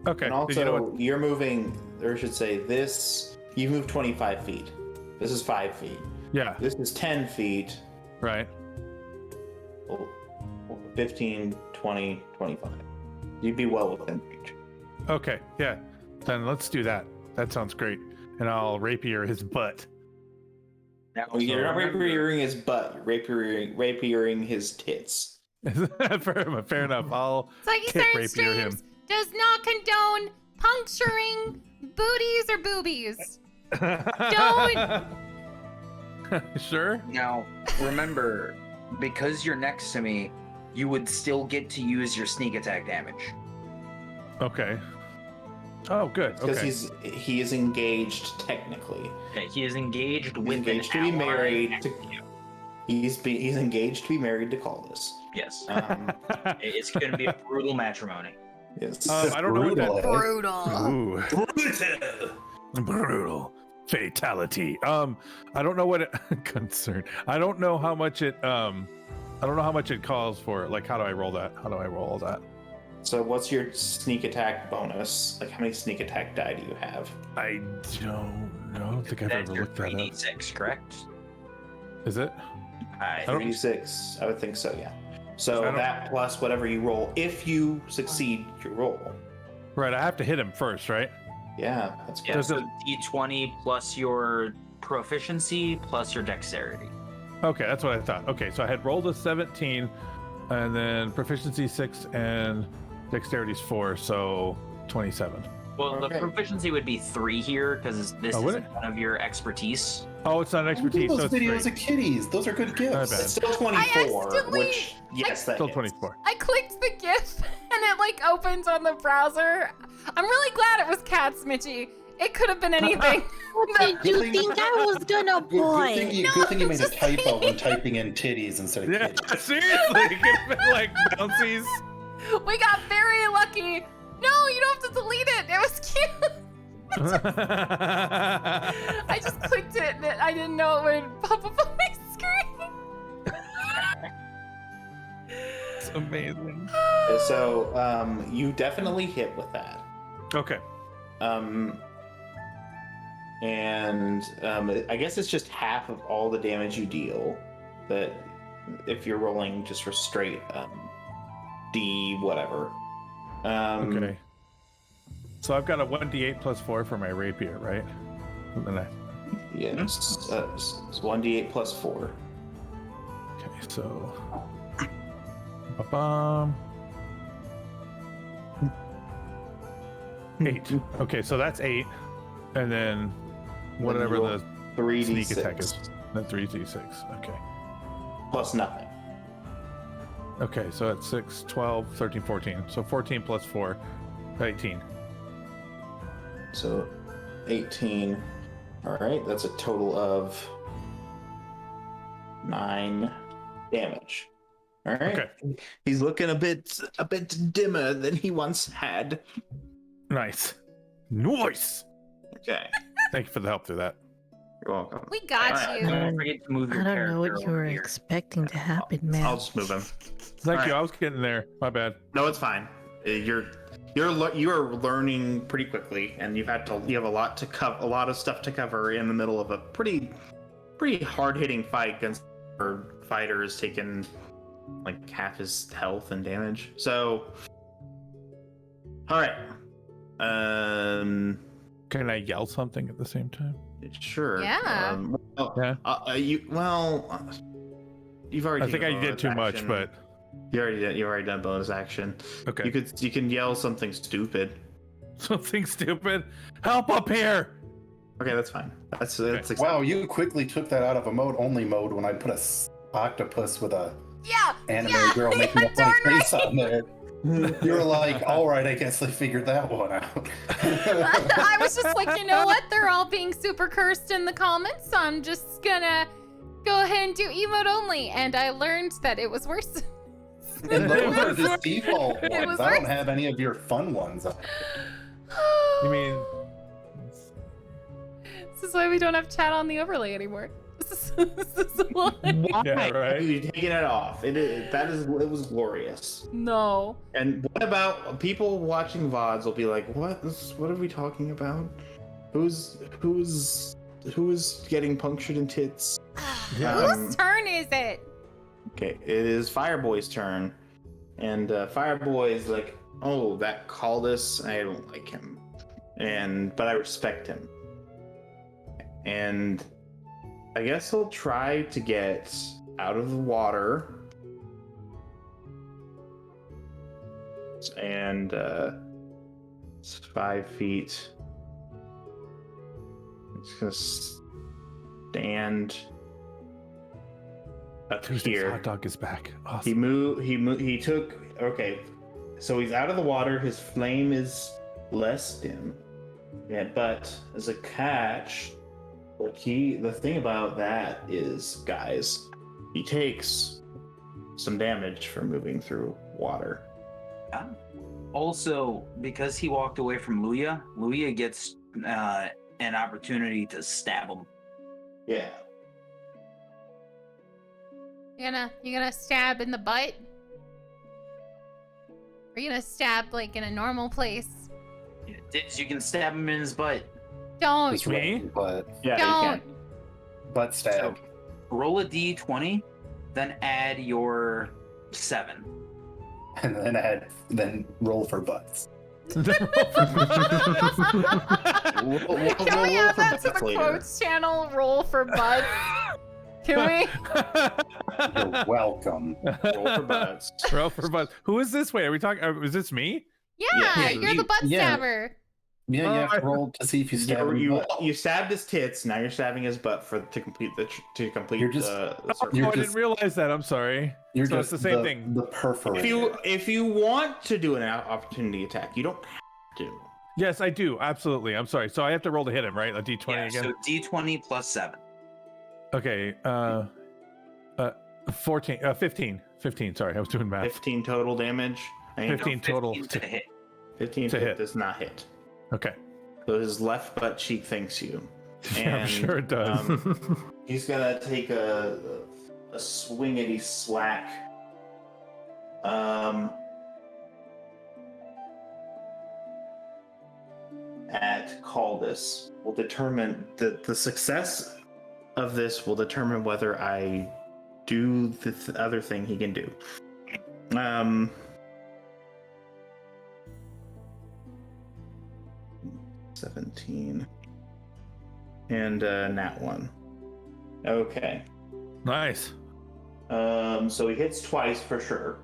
Okay. And also, you know what? you're moving, or I should say, this. You move 25 feet. This is 5 feet. Yeah. This is 10 feet. Right. 15, 20, 25. You'd be well within reach. Okay. Yeah. Then let's do that. That sounds great. And I'll rapier his butt. Now, You're not rapiering his butt. You're rapiering his tits. Fair enough. I'll kick PsycheSiren rapier him. Streams does not condone puncturing booties or boobies. Don't. Sure. Now, remember, because you're next to me, you would still get to use your sneak attack damage. Okay. Oh, good. Because Okay. he is engaged technically. Okay, he is engaged He's with engaged to an be ally married. next to you. He's engaged to be married to Caldas. Yes. Um, It's going to be a brutal matrimony. yes. I don't know what that. Brutal, Brutal. Ooh, brutal fatality. I don't know what it concern. I don't know how much it calls for. Like, how do I roll that? How do I roll all that? So what's your sneak attack bonus? Like, how many sneak attack die do you have? I don't know. I don't think I've That's ever your looked that up. 3d6, correct? Is it? I don't- 36. I would think so, yeah. So I don't- that plus whatever you roll, if you succeed your roll. Right. I have to hit him first, right? Yeah, that's good. Yeah, Does so it- d20 plus your proficiency plus your dexterity. Okay, that's what I thought. Okay, so I had rolled a 17, and then proficiency 6 and dexterity's 4, so 27. Well, the Okay. proficiency would be 3 here because this Oh, would isn't one of your expertise. Oh, it's not expertise, so Those it's videos 3. of kitties. Those are good gifts. bad. It's still 24, accidentally- which, yes, that Still hits. 24. I clicked the GIF and it like opens on the browser. I'm really glad it was cats, Mitchie. It could have been anything. What did you thing- think I was gonna Good thing point? good thing you made a just typo when saying. typing in titties instead of Yeah, kitties. seriously, it could have been like bouncies. We got very lucky. No, you don't have to delete it. It was cute. I just clicked it and I didn't know it would pop up on my screen. It's amazing. So you definitely hit with that. Okay. I guess it's just half of all the damage you deal. That if you're rolling just for straight D whatever. Okay. So I've got a 1d8 plus 4 for my rapier, right? And then Yes. It's 1d8 plus 4. okay, so. Ba-bum. 8. Okay, so that's 8. And then whatever roll the 3d6 sneak attack is. Then 3d6. Okay. plus nothing. Okay, so it's 6, 12, 13, 14. So 14 plus 4, 18. So 18. All right, that's a total of 9 damage. All right. Okay. He's looking a bit dimmer than he once had. Nice. Nice. Okay. Thank you for the help through that. You're welcome. We got Alright, you. don't forget to move your I don't know what character you over were here. expecting to happen, man. I'll just move him. Thank All you. right. I was getting there. My bad. No, it's fine. You are learning pretty quickly, and you have a lot of stuff to cover in the middle of a pretty hard hitting fight against our fighters taking like half his health and damage. So, all right. Can I yell something at the same time? Sure. Yeah. You've already. I think I did too much, but you've already done bonus action. okay. You can yell something stupid. Something stupid. Help up here! Okay, that's fine. That's Wow, you quickly took that out of only mode when I put a octopus with a anime girl making a funny face on there. You were like, all right, I guess they figured that one out. I was just like, you know what? They're all being super cursed in the comments, so I'm just gonna go ahead and do emote only. And I learned that it was worse. And those are the default It ones. was I don't worse. have any of your fun ones. You mean This is why we don't have chat on the overlay anymore. This is why. yeah, right? You taking it off. It was glorious. No. And what about people watching VODs will be like, what are we talking about? Who's getting punctured in tits? Whose turn is it? Okay, it is Fireboy's turn. And Fireboy is like, oh, that Caldas, I don't like him. But I respect him. And I guess he'll try to get out of the water. And it's 5 feet. It's gonna stand up Tuesday's here. hot dog is back. Awesome. He took. Okay, so he's out of the water. His flame is less dim. Yeah, but as a catch, the thing about that is, guys, he takes some damage for moving through water. Yeah. Also, because he walked away from Luya gets an opportunity to stab him. Yeah. You gonna stab in the butt? Or you gonna stab like in a normal place? Diz, you can stab him in his butt. Don't. Just me? But Yeah, Don't. butt stab. So, roll a d20, then add your 7. And then roll for butts. We'll Can we add that to the later. quotes channel? Roll for butts. Can we? You're welcome. Roll for butts. Roll for buzz. Who is this? Wait, are we talking? Is this me? Yeah, Yeah, you're the butt yeah. stabber. Yeah, you have to roll to see if you stab him in the butt. You stabbed his tits. Now you're stabbing his butt to complete You're just- the Oh, circle. You're I didn't just- realize that. I'm sorry. You're So just it's the same thing. The perforator. If you want to do an opportunity attack, you don't have to. Yes, I do. Absolutely. I'm sorry. So I have to roll to hit him, right? A d20 Yeah, again. so d20 plus 7. Okay. 15. 15. Sorry, I was doing math. 15 total damage. 15 total. 15 to hit. 15 to to hit hit. does not hit. Okay. So his left butt cheek thanks you. Yeah, I'm sure it does. He's gonna take a swingity slack. At Caldas will determine the success of this will determine whether I do the other thing he can do. 17 and nat 1. Okay. Nice. So he hits twice for sure.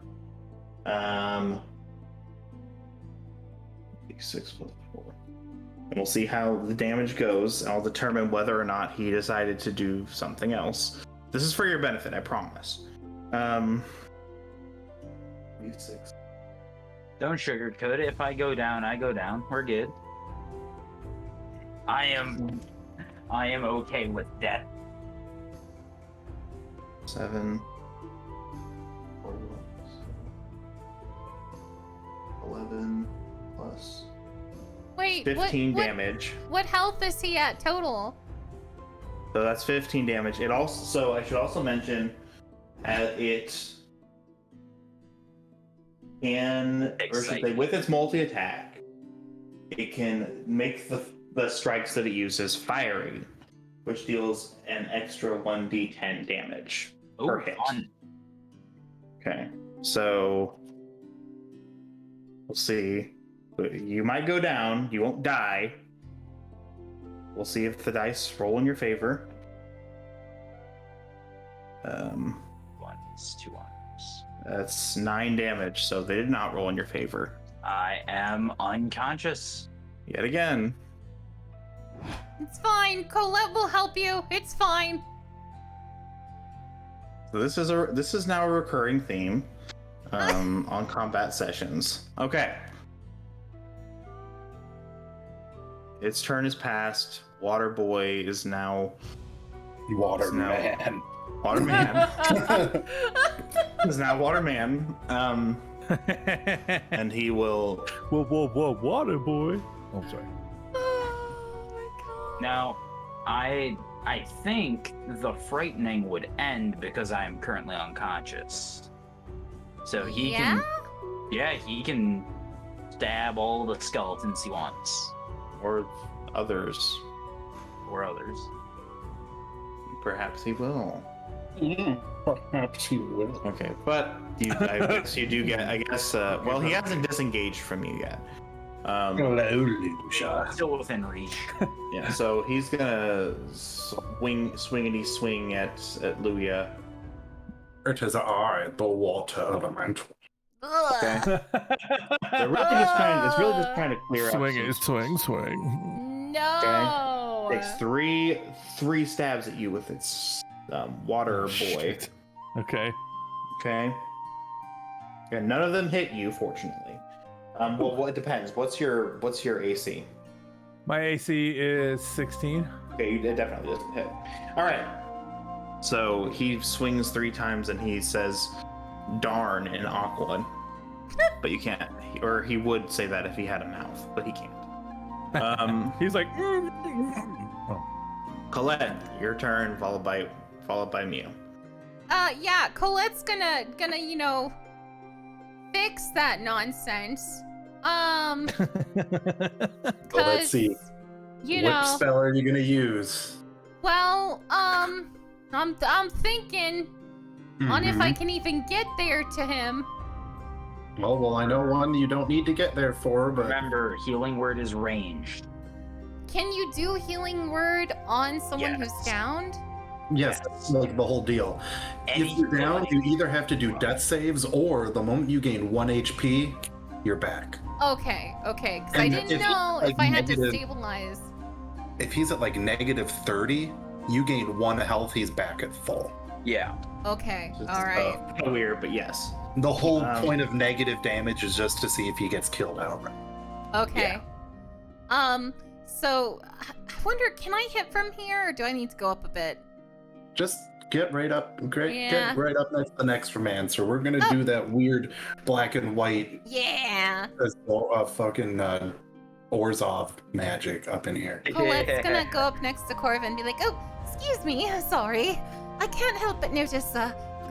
6 plus 4. And we'll see how the damage goes. I'll determine whether or not he decided to do something else. This is for your benefit, I promise. 6. Don't sugarcoat it. If I go down, I go down. We're good. I am okay with death. 7. 11 plus Wait, 15 what damage. What health is he at total? So that's 15 damage. It also, so I should also mention, it can, or should say, with its multi-attack, it can make the strikes that it uses fiery, which deals an extra 1d10 damage per hit. Fun. Okay, so we'll see. You might go down. You won't die. we'll see if the dice roll in your favor. Ones, 2 ones. That's 9 damage, so they did not roll in your favor. I am unconscious. Yet again. It's fine. Colette will help you. It's fine. So this is now a recurring theme on combat sessions. Okay. Its turn is passed. Water Boy is now Waterman. Waterman. Is now Waterman. And he will. Whoa, water boy. Oh, sorry. Oh my god. Now, I think the frightening would end because I am currently unconscious. So he can stab all the skeletons he wants. Or others. Or others. Perhaps he will. Perhaps he will. Okay, but I guess you do get. I guess. Well, he hasn't disengaged from you yet. Hello, Lucia. Still within reach. Yeah, so he's gonna swingity swing at Luya. It is I, the water elemental. Okay. They're really just trying. It's really just trying to clear up. Swing. No. Takes three stabs at you with its water boy. Shit. Okay. Okay. And none of them hit you, fortunately. Well, it depends. What's your AC? My AC is 16. Okay, it definitely doesn't hit. All right. So he swings 3 times and he says, "Darn" in Aquan, but you can't. Or he would say that if he had a mouth, but he can't. He's like. Colette, your turn, followed by Mew. Yeah, Colette's gonna, fix that nonsense. Well, let's see. What spell are you gonna use? Well, I'm thinking on if I can even get there to him. Well, I know one you don't need to get there for, but Remember, healing word is ranged. Can you do healing word on someone who's downed? yes, that's like the whole deal. If you're down, you either have to do death saves, or the moment you gain 1 HP, you're back. Okay, because I And didn't if know it's if I had to negative- stabilize. If he's at like -30, you gain 1 health, he's back at full. Yeah. Okay, Just, all right. Kind of weird, but yes. The whole point of negative damage is just to see if he gets killed outright. Okay. So I wonder, can I hit from here, or do I need to go up a bit? Just get right up, Yeah. get right up next to the next romancer. We're gonna do that weird black and white Yeah. fucking Orzhov magic up in here. Colette's gonna go up next to Corvin and be like, "Oh, excuse me, sorry. I can't help but notice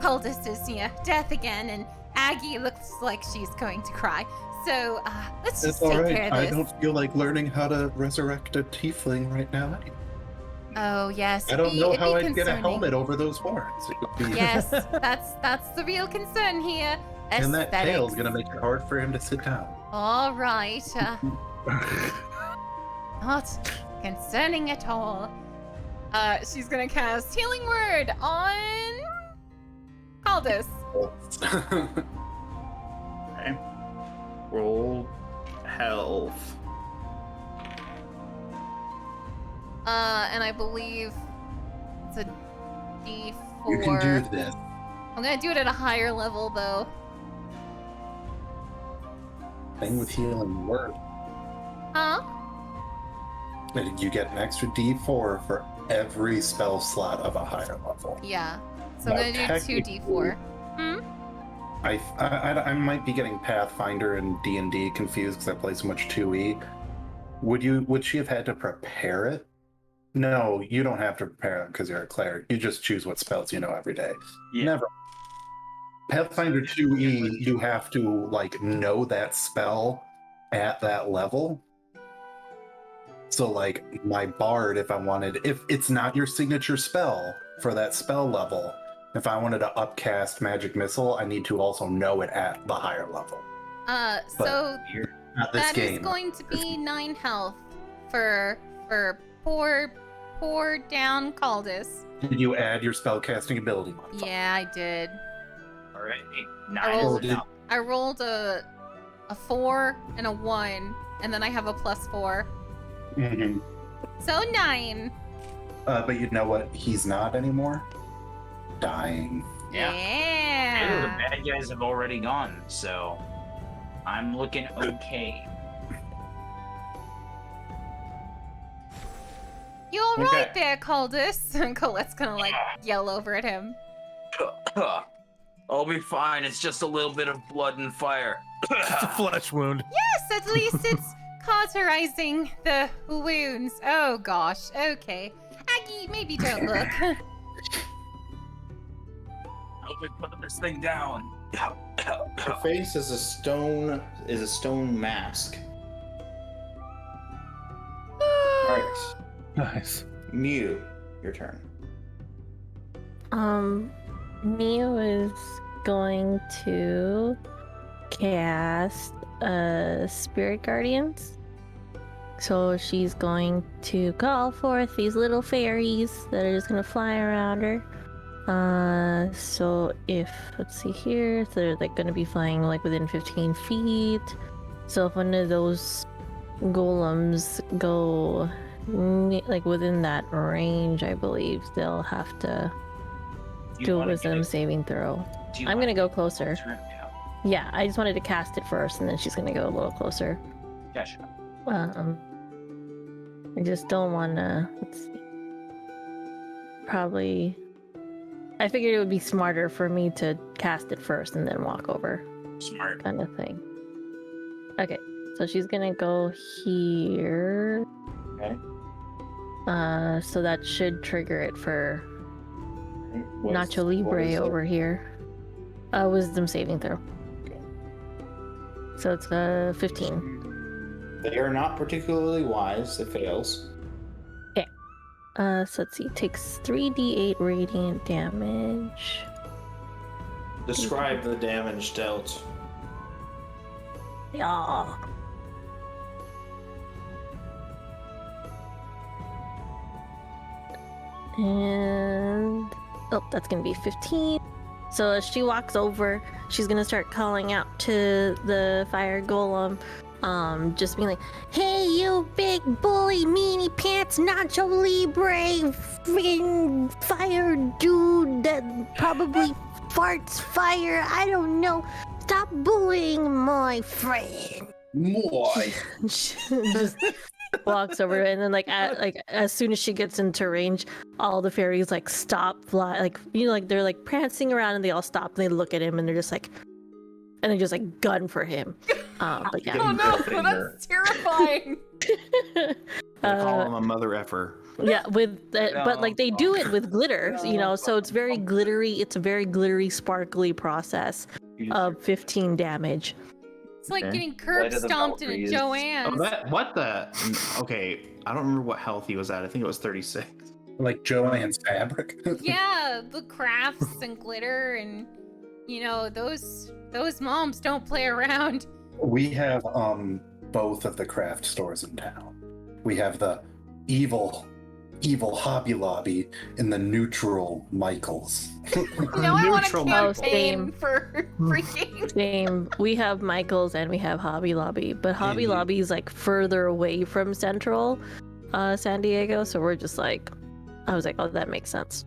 Cultist is near death again, and Aggie looks like she's going to cry. So let's just It's all take care right. of I this." don't feel like learning how to resurrect a tiefling right now. Oh yes. I don't know how I'd get a concerning. helmet over those horns. It would be... Yes, that's the real concern here. And that Aesthetics. tail's gonna make it hard for him to sit down. All right. Not concerning at all. She's gonna cast Healing Word on Caldus. Okay. Roll health. And I believe it's a D4. You can do this. I'm gonna do it at a higher level though. Thing with healing word. Huh? You get an extra D4 for every spell slot of a higher level. Yeah. So I'm Now, gonna do 2 technically- D4. Hmm? I might be getting Pathfinder and D&D confused because I play so much 2E. Would she have had to prepare it? No, you don't have to prepare it because you're a cleric. You just choose what spells you know every day. Yeah. Never. Pathfinder 2E, you have to like know that spell at that level. So like my bard, if it's not your signature spell for that spell level, if I wanted to upcast Magic Missile, I need to also know it at the higher level. So Not this that is game. going to be 9 health for poor down Caldus. Did you add your spellcasting ability modifier? Yeah, I did. All right, I 9 is rolled, enough. I rolled a 4 and a 1, and then I have a +4. Mm-hmm. So 9. But you know what? He's not anymore. Dying. Yeah. Yeah. The bad guys have already gone, so I'm looking okay. You all right Okay. there, Caldus? And Colette's gonna like yell over at him. I'll be fine. It's just a little bit of blood and fire. It's a flesh wound. Yes, at least it's cauterizing the wounds. Oh gosh. Okay. Aggie, maybe don't look. Help me put this thing down. Her face is a stone mask. All right, Nice. Mew, your turn. Mew is going to cast Spirit Guardians. So she's going to call forth these little fairies that are just gonna fly around her. So let's see here, so they're like gonna be flying like within 15 feet. So if one of those golems go like within that range, I believe they'll have to do a wisdom saving throw. I'm gonna go closer. Yeah, I just wanted to cast it first, and then she's gonna go a little closer. Gotcha. I just don't wanna. Let's see. Probably. I figured it would be smarter for me to cast it first and then walk over, Smart. kind of thing. Okay, so she's gonna go here. Okay. So that should trigger it for What is- Nacho what Libre is it? over here. Wisdom saving throw. So it's 15. They are not particularly wise. It fails. So let's see. Takes 3d8 radiant damage. Describe the damage dealt. Yeah. And oh, that's gonna be 15. So as she walks over, she's gonna start calling out to the fire golem, just being like, "Hey, you big bully, meanie pants, Nacho Libre, freaking fire dude that probably farts fire. I don't know. Stop bullying my friend." Moy. Just walks over, and then like as soon as she gets into range, all the fairies like stop fly, like like they're like prancing around, and they all stop and they look at him, and they're just like, and they just like gun for him. But yeah. Oh no, that's terrifying. They call him a mother effer. Yeah, but like they do it with glitter, so it's very glittery. It's a very glittery, sparkly process of 15 damage. It's like Okay. getting curb Light of the stomped in a Valkyries. Joanne's. What the? Okay, I don't remember what health he was at. I think it was 36. Like Joanne's fabric. Yeah, the crafts and glitter, and those moms don't play around. We have both of the craft stores in town. We have the evil Hobby Lobby and the neutral Michaels. Now I want a Neutral campaign same. for freaking. Same. We have Michael's and we have Hobby Lobby, but Hobby Lobby is like further away from Central San Diego, so we're just like, I was like, oh, that makes sense.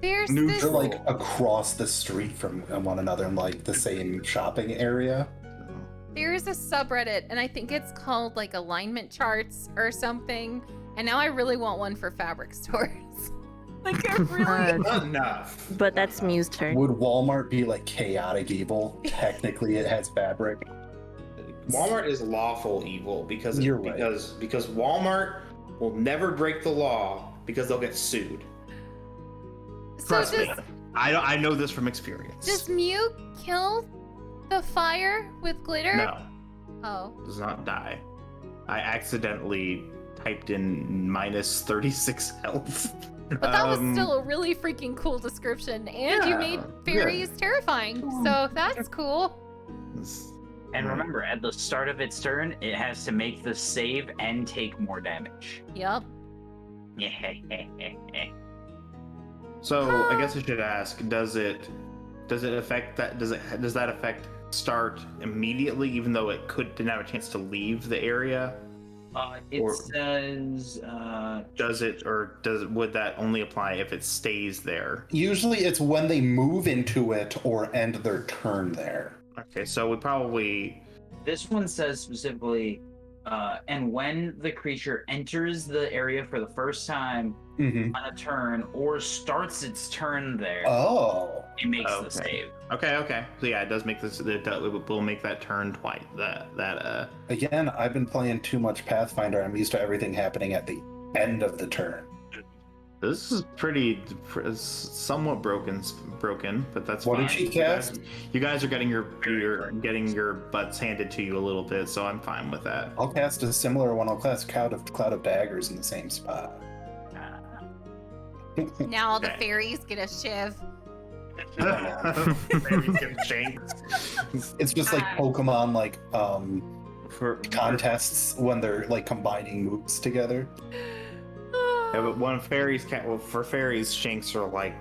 There's They're this. like across the street from one another in like the same shopping area. There's a subreddit, and I think it's called like alignment charts or something. And now I really want one for fabric stores. Like I really. Not enough. But that's Mew's turn. Would Walmart be like chaotic evil? Technically, it has fabric. Walmart is lawful evil because You're right. because Walmart will never break the law because they'll get sued. So Trust me. does, I know this from experience. does Mew kill the fire with glitter? No, Oh. does not die. I accidentally typed in minus 36 health. But that was still a really freaking cool description, and you yeah, made fairies terrifying, so that's cool. And remember, at the start of its turn, it has to make the save and take more damage. Yep. So I guess I should ask: does it affect that? Does that affect start immediately, even though it didn't have a chance to leave the area? Says. Would that only apply if it stays there? Usually it's when they move into it or end their turn there. Okay, so we probably. This one says specifically, and when the creature enters the area for the first time on a turn or starts its turn there, it makes the save. Okay. So yeah, it does make this. It will make that turn twice. Again, I've been playing too much Pathfinder. I'm used to everything happening at the end of the turn. This is somewhat broken, but that's what fine. What did she cast? You guys are getting your butts handed to you a little bit, so I'm fine with that. I'll cast a similar one. I'll cast Cloud of Daggers in the same spot. Now all the fairies get a shiv. It's just like Pokemon, like contests when they're like combining moves together. Yeah, but for fairies, shanks are like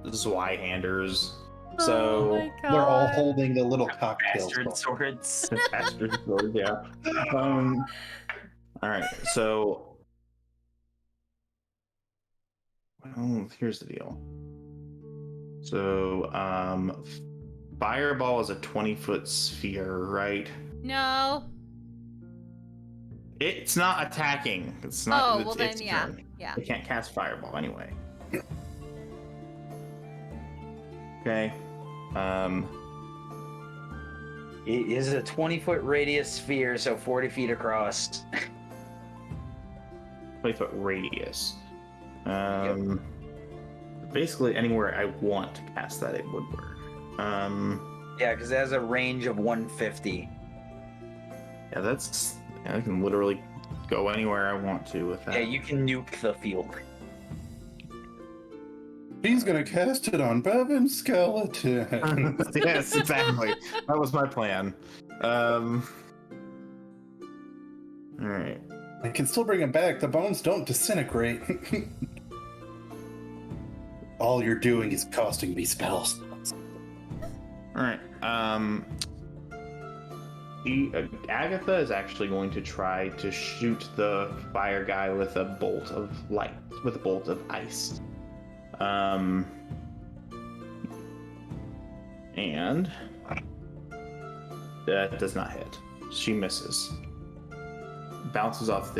Zweihanders. So they're all holding the little cocktail swords. Bastard swords, yeah. All right, so here's the deal. So fireball is a 20-foot sphere, right? No. It's not attacking. It's not. Oh, well then, yeah. It can't cast fireball anyway. Okay. It is a 20-foot radius sphere, so 40 feet across. 20-foot radius. Basically, anywhere I want to cast that, it would work. Yeah, because it has a range of 150. Yeah, I can literally go anywhere I want to with that. Yeah, you can nuke the field. He's gonna cast it on Bevan's skeleton. Yes, exactly. That was my plan. All right. I can still bring him back. The bones don't disintegrate. All you're doing is costing me spells. All right. Agatha is actually going to try to shoot the fire guy with a bolt of light, with a bolt of ice. And that does not hit. She misses. Bounces off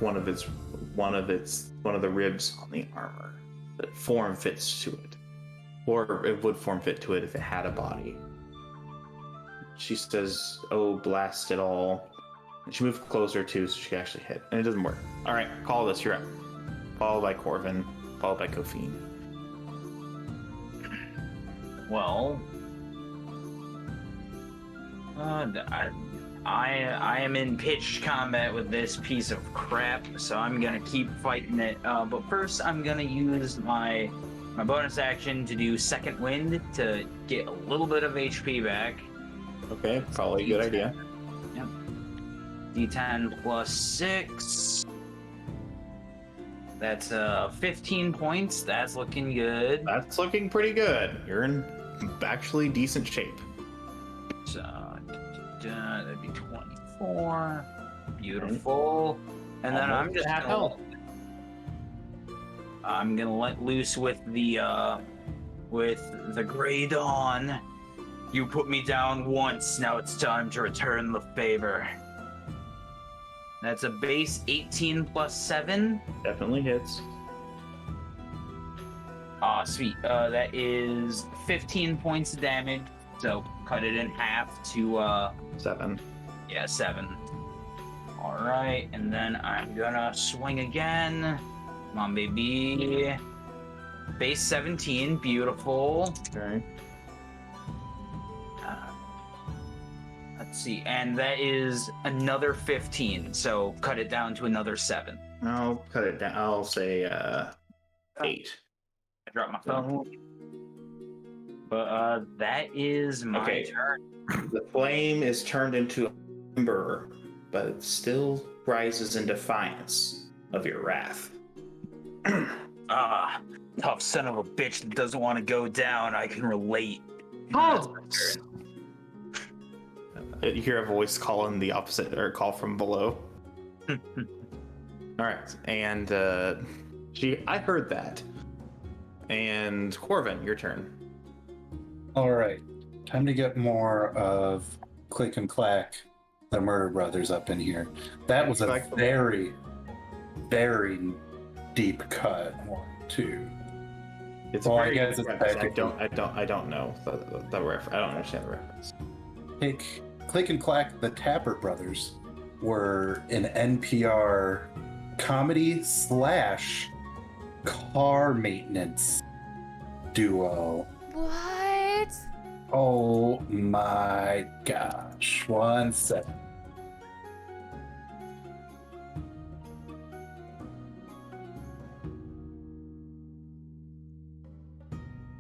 one of the ribs on the armor. The form fits to it, or it would form fit to it if it had a body. She says, "Oh, blast it all!" And she moved closer too, so she can actually hit, and it doesn't work. All right, call this. You're up. Followed by Corvin, followed by Kofine. Well, I am in pitched combat with this piece of crap, so I'm gonna keep fighting it. But first, I'm gonna use my bonus action to do Second Wind to get a little bit of HP back. Okay, probably a good idea. Yep. D10 plus 6. That's 15 points. That's looking good. That's looking pretty good. You're in actually decent shape. So that'd be 24. Beautiful. And then I'm just gonna let loose with the Grey Dawn. You put me down once, now it's time to return the favor. That's a base 18 plus 7. Definitely hits. Sweet. That is 15 points of damage. So cut it in half to 7. Yeah, 7. Alright, and then I'm gonna swing again. Come on, baby. Base 17, beautiful. Okay. Let's see, and that is another 15, so cut it down to another 7. I'll cut it down. I'll say 8. I dropped my phone. But that is my turn. The flame is turned into ember, but it still rises in defiance of your wrath. Tough son of a bitch that doesn't want to go down. I can relate. Oh. You hear a voice call in the opposite, or call from below. All right, and I heard that. And Corvin, your turn. All right, time to get more of Click and Clack, the Murder Brothers up in here. That was a very, very deep cut. 1, 2. It's Well, I very guess it's I don't know the reference. I don't understand the reference. Click and Clack, the Tapper Brothers, were an NPR comedy / car maintenance duo. What? Oh my gosh. 1 second.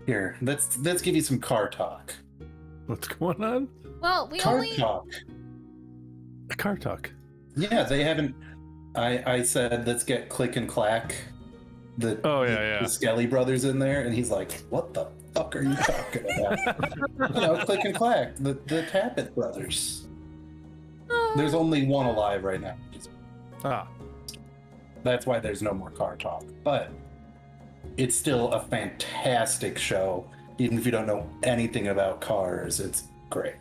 Here, let's give you some car talk. What's going on? Well, we Car only. talk. A car talk. Yeah, they haven't. I said let's get Click and Clack, the Skelly brothers in there, and he's like, "What the fuck are you talking about?" Click and Clack, the Tappet brothers. There's only one alive right now. That's why there's no more car talk. But it's still a fantastic show, even if you don't know anything about cars. It's great.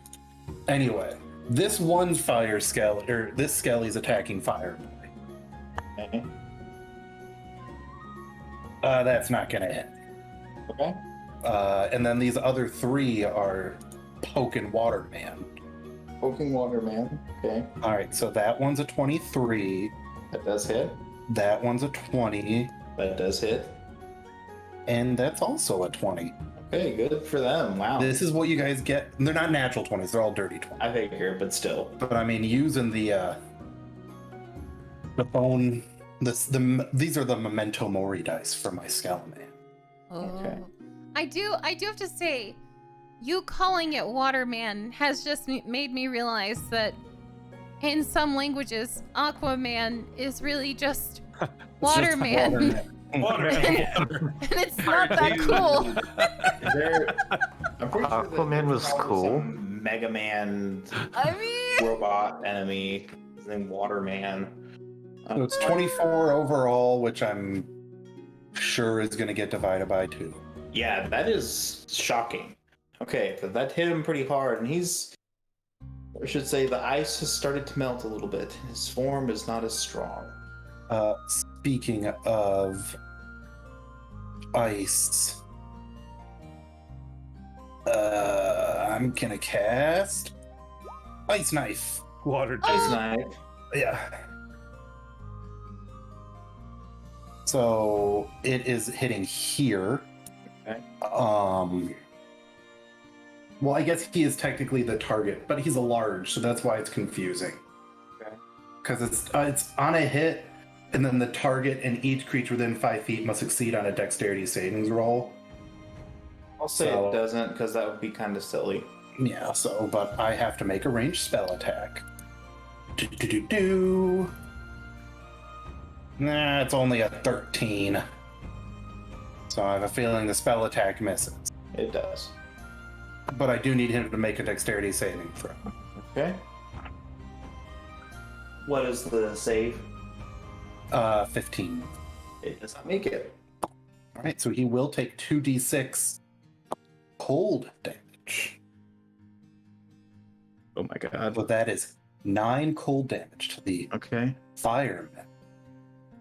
Anyway, this one fire Skelly, or this Skelly's attacking Fireboy. Okay. That's not gonna hit. Okay. And then these other 3 are poking Waterman. Poking Waterman. Okay. All right, so that one's a 23. That does hit. That one's a 20. That does hit. And that's also a 20. Okay, good for them. Wow. This is what you guys get. They're not natural 20s, they're all dirty 20s. I figure, but still. But I mean, using the phone, these are the Memento Mori dice for my Scalaman. Okay. I do have to say, you calling it Waterman has just made me realize that in some languages, Aquaman is really just Waterman. Waterman. And it's not that cool. I'm pretty sure Aquaman was cool. Mega Man robot enemy. His name Waterman. So it's 24 overall, which I'm sure is going to get divided by 2. Yeah, that is shocking. Okay, but that hit him pretty hard, and I should say, the ice has started to melt a little bit. His form is not as strong. Speaking of ice, I'm gonna cast Ice Knife. Water. Ice knife. Yeah. So it is hitting here. Okay. Well, I guess he is technically the target, but he's a large, so that's why it's confusing. Okay. Because it's on a hit, and then the target and each creature within 5 feet must succeed on a dexterity savings roll. I'll say it doesn't, because that would be kind of silly. Yeah, but I have to make a ranged spell attack. Nah, it's only a 13. So I have a feeling the spell attack misses. It does. But I do need him to make a dexterity saving throw. Okay. What is the save? 15. It does not make it. Alright, so he will take 2d6 cold damage. Oh my god. So that is 9 cold damage to the fireman.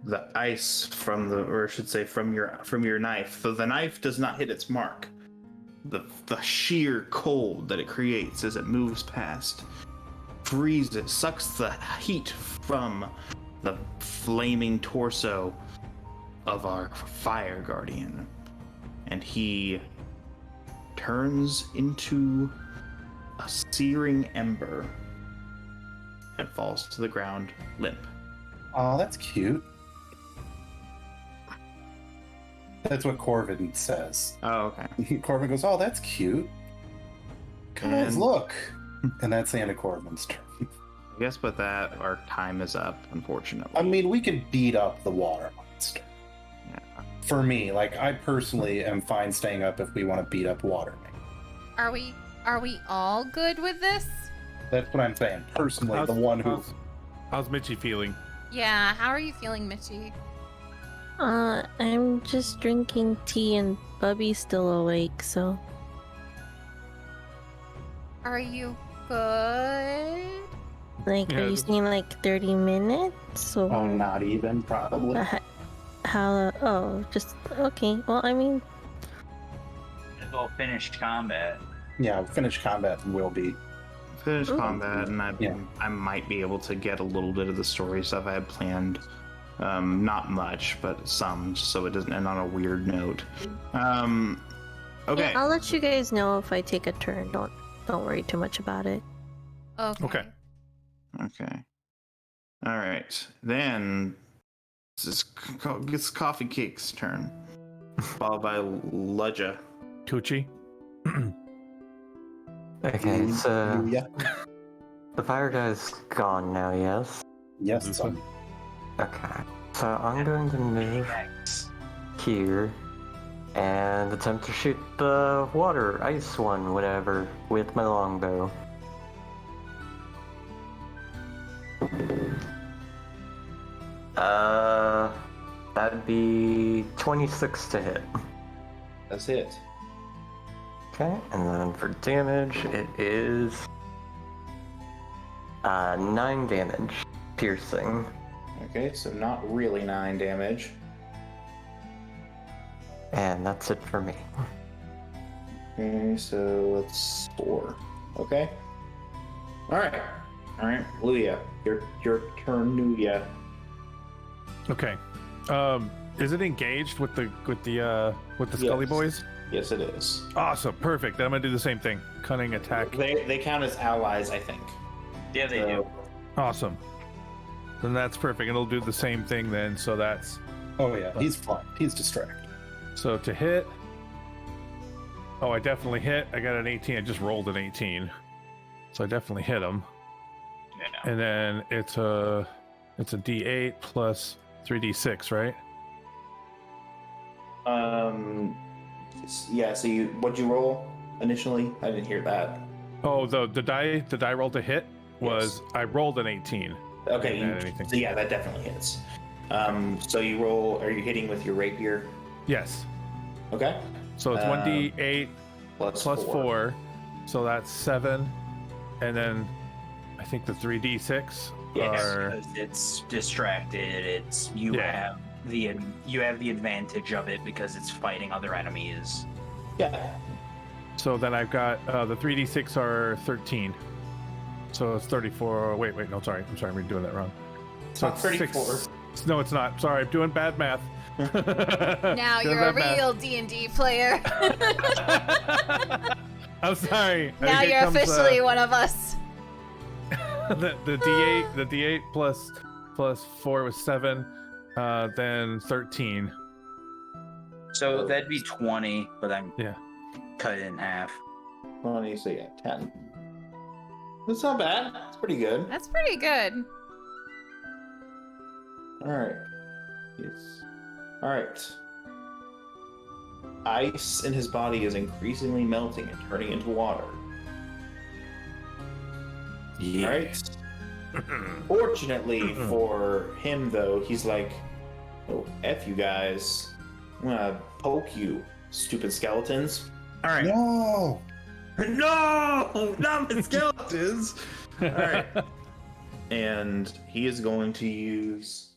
The ice from your knife. So the knife does not hit its mark. The sheer cold that it creates as it moves past freezes, sucks the heat from the flaming torso of our fire guardian, and he turns into a searing ember and falls to the ground limp. Oh, that's cute. That's what Corvin says. Oh, okay. Corvin goes, "Oh, that's cute. Guys, look." And that's the end of Corvin's turn. I guess with that, our time is up, unfortunately. I mean, we could beat up the water monster. Yeah. for me, like I personally am fine staying up if we want to beat up Water. Are we all good with this? That's what I'm saying. Personally, the one who. How's Mitchie feeling? Yeah, how are you feeling, Mitchie? I'm just drinking tea and Bubby's still awake, so. Are you good? Like, Yeah, are you saying like 30 minutes? Or Oh, not even probably. oh, just okay. Well, I mean, Well, finished combat. Yeah, finish combat will be. Finish Ooh. combat, and Yeah. I might be able to get a little bit of the story stuff I had planned. Not much, but some, so it doesn't end on a weird note. Okay. yeah, I'll let you guys know if I take a turn. Don't worry too much about it. Okay. Okay. All right. Then it's Coffee Cake's turn, followed by Ludja. Coochie? Okay, so Yeah. the fire guy's gone now, yes? Yes, Mhm. son. Okay. So I'm going to move here and attempt to shoot the water ice one, whatever, with my longbow. That'd be 26 to hit. That's it. Okay, and then for damage, it is 9 damage, piercing. Okay, so not really 9 damage. And that's it for me. Okay, so it's 4. Okay. All right, Luya, your turn, Luya. Okay. Is it engaged with the Scully Yes. boys? Yes, it is. Awesome, perfect. Then I'm gonna do the same thing. Cunning attack. They count as allies, I think. Yeah, they do. Awesome. Then that's perfect. It'll do the same thing then. So that's Oh yeah, he's fine. He's distracted. so to hit. Oh, I definitely hit. I got an 18. I just rolled an 18, so I definitely hit him. Yeah. And then it's a D8 plus 3D6, right? Yeah. So what'd you roll initially? I didn't hear that. Oh, the die roll to hit was Yes. I rolled an 18. Okay. Didn't add anything. So yeah, that definitely hits. So you roll. Are you hitting with your rapier? Yes. Okay. So it's 1D8 plus 4, so that's 7, and then I think the 3D6 Yes. are Because it's distracted. It's you Yeah. have the advantage of it because it's fighting other enemies. Yeah. so then I've got the 3D6 are 13, so it's 34. Wait, no, sorry, I'm doing that wrong. So not 34. 6. No, it's not. Sorry, I'm doing bad math. Now Doing you're a bad math. real D&D player. I'm sorry. Now Here you're comes, officially one of us. the D8 plus 4 was 7, then 13. So that'd be 20, but I'm Yeah. cut it in half. 20, so yeah, 10. That's not bad. It's pretty good. That's pretty good. All right. Yes. All right. Ice in his body is increasingly melting and turning into water. All right. Fortunately for him, though, he's like, "Oh, F you guys. I'm gonna poke you, stupid skeletons." All right. No. No, not the skeletons. All right. And he is going to use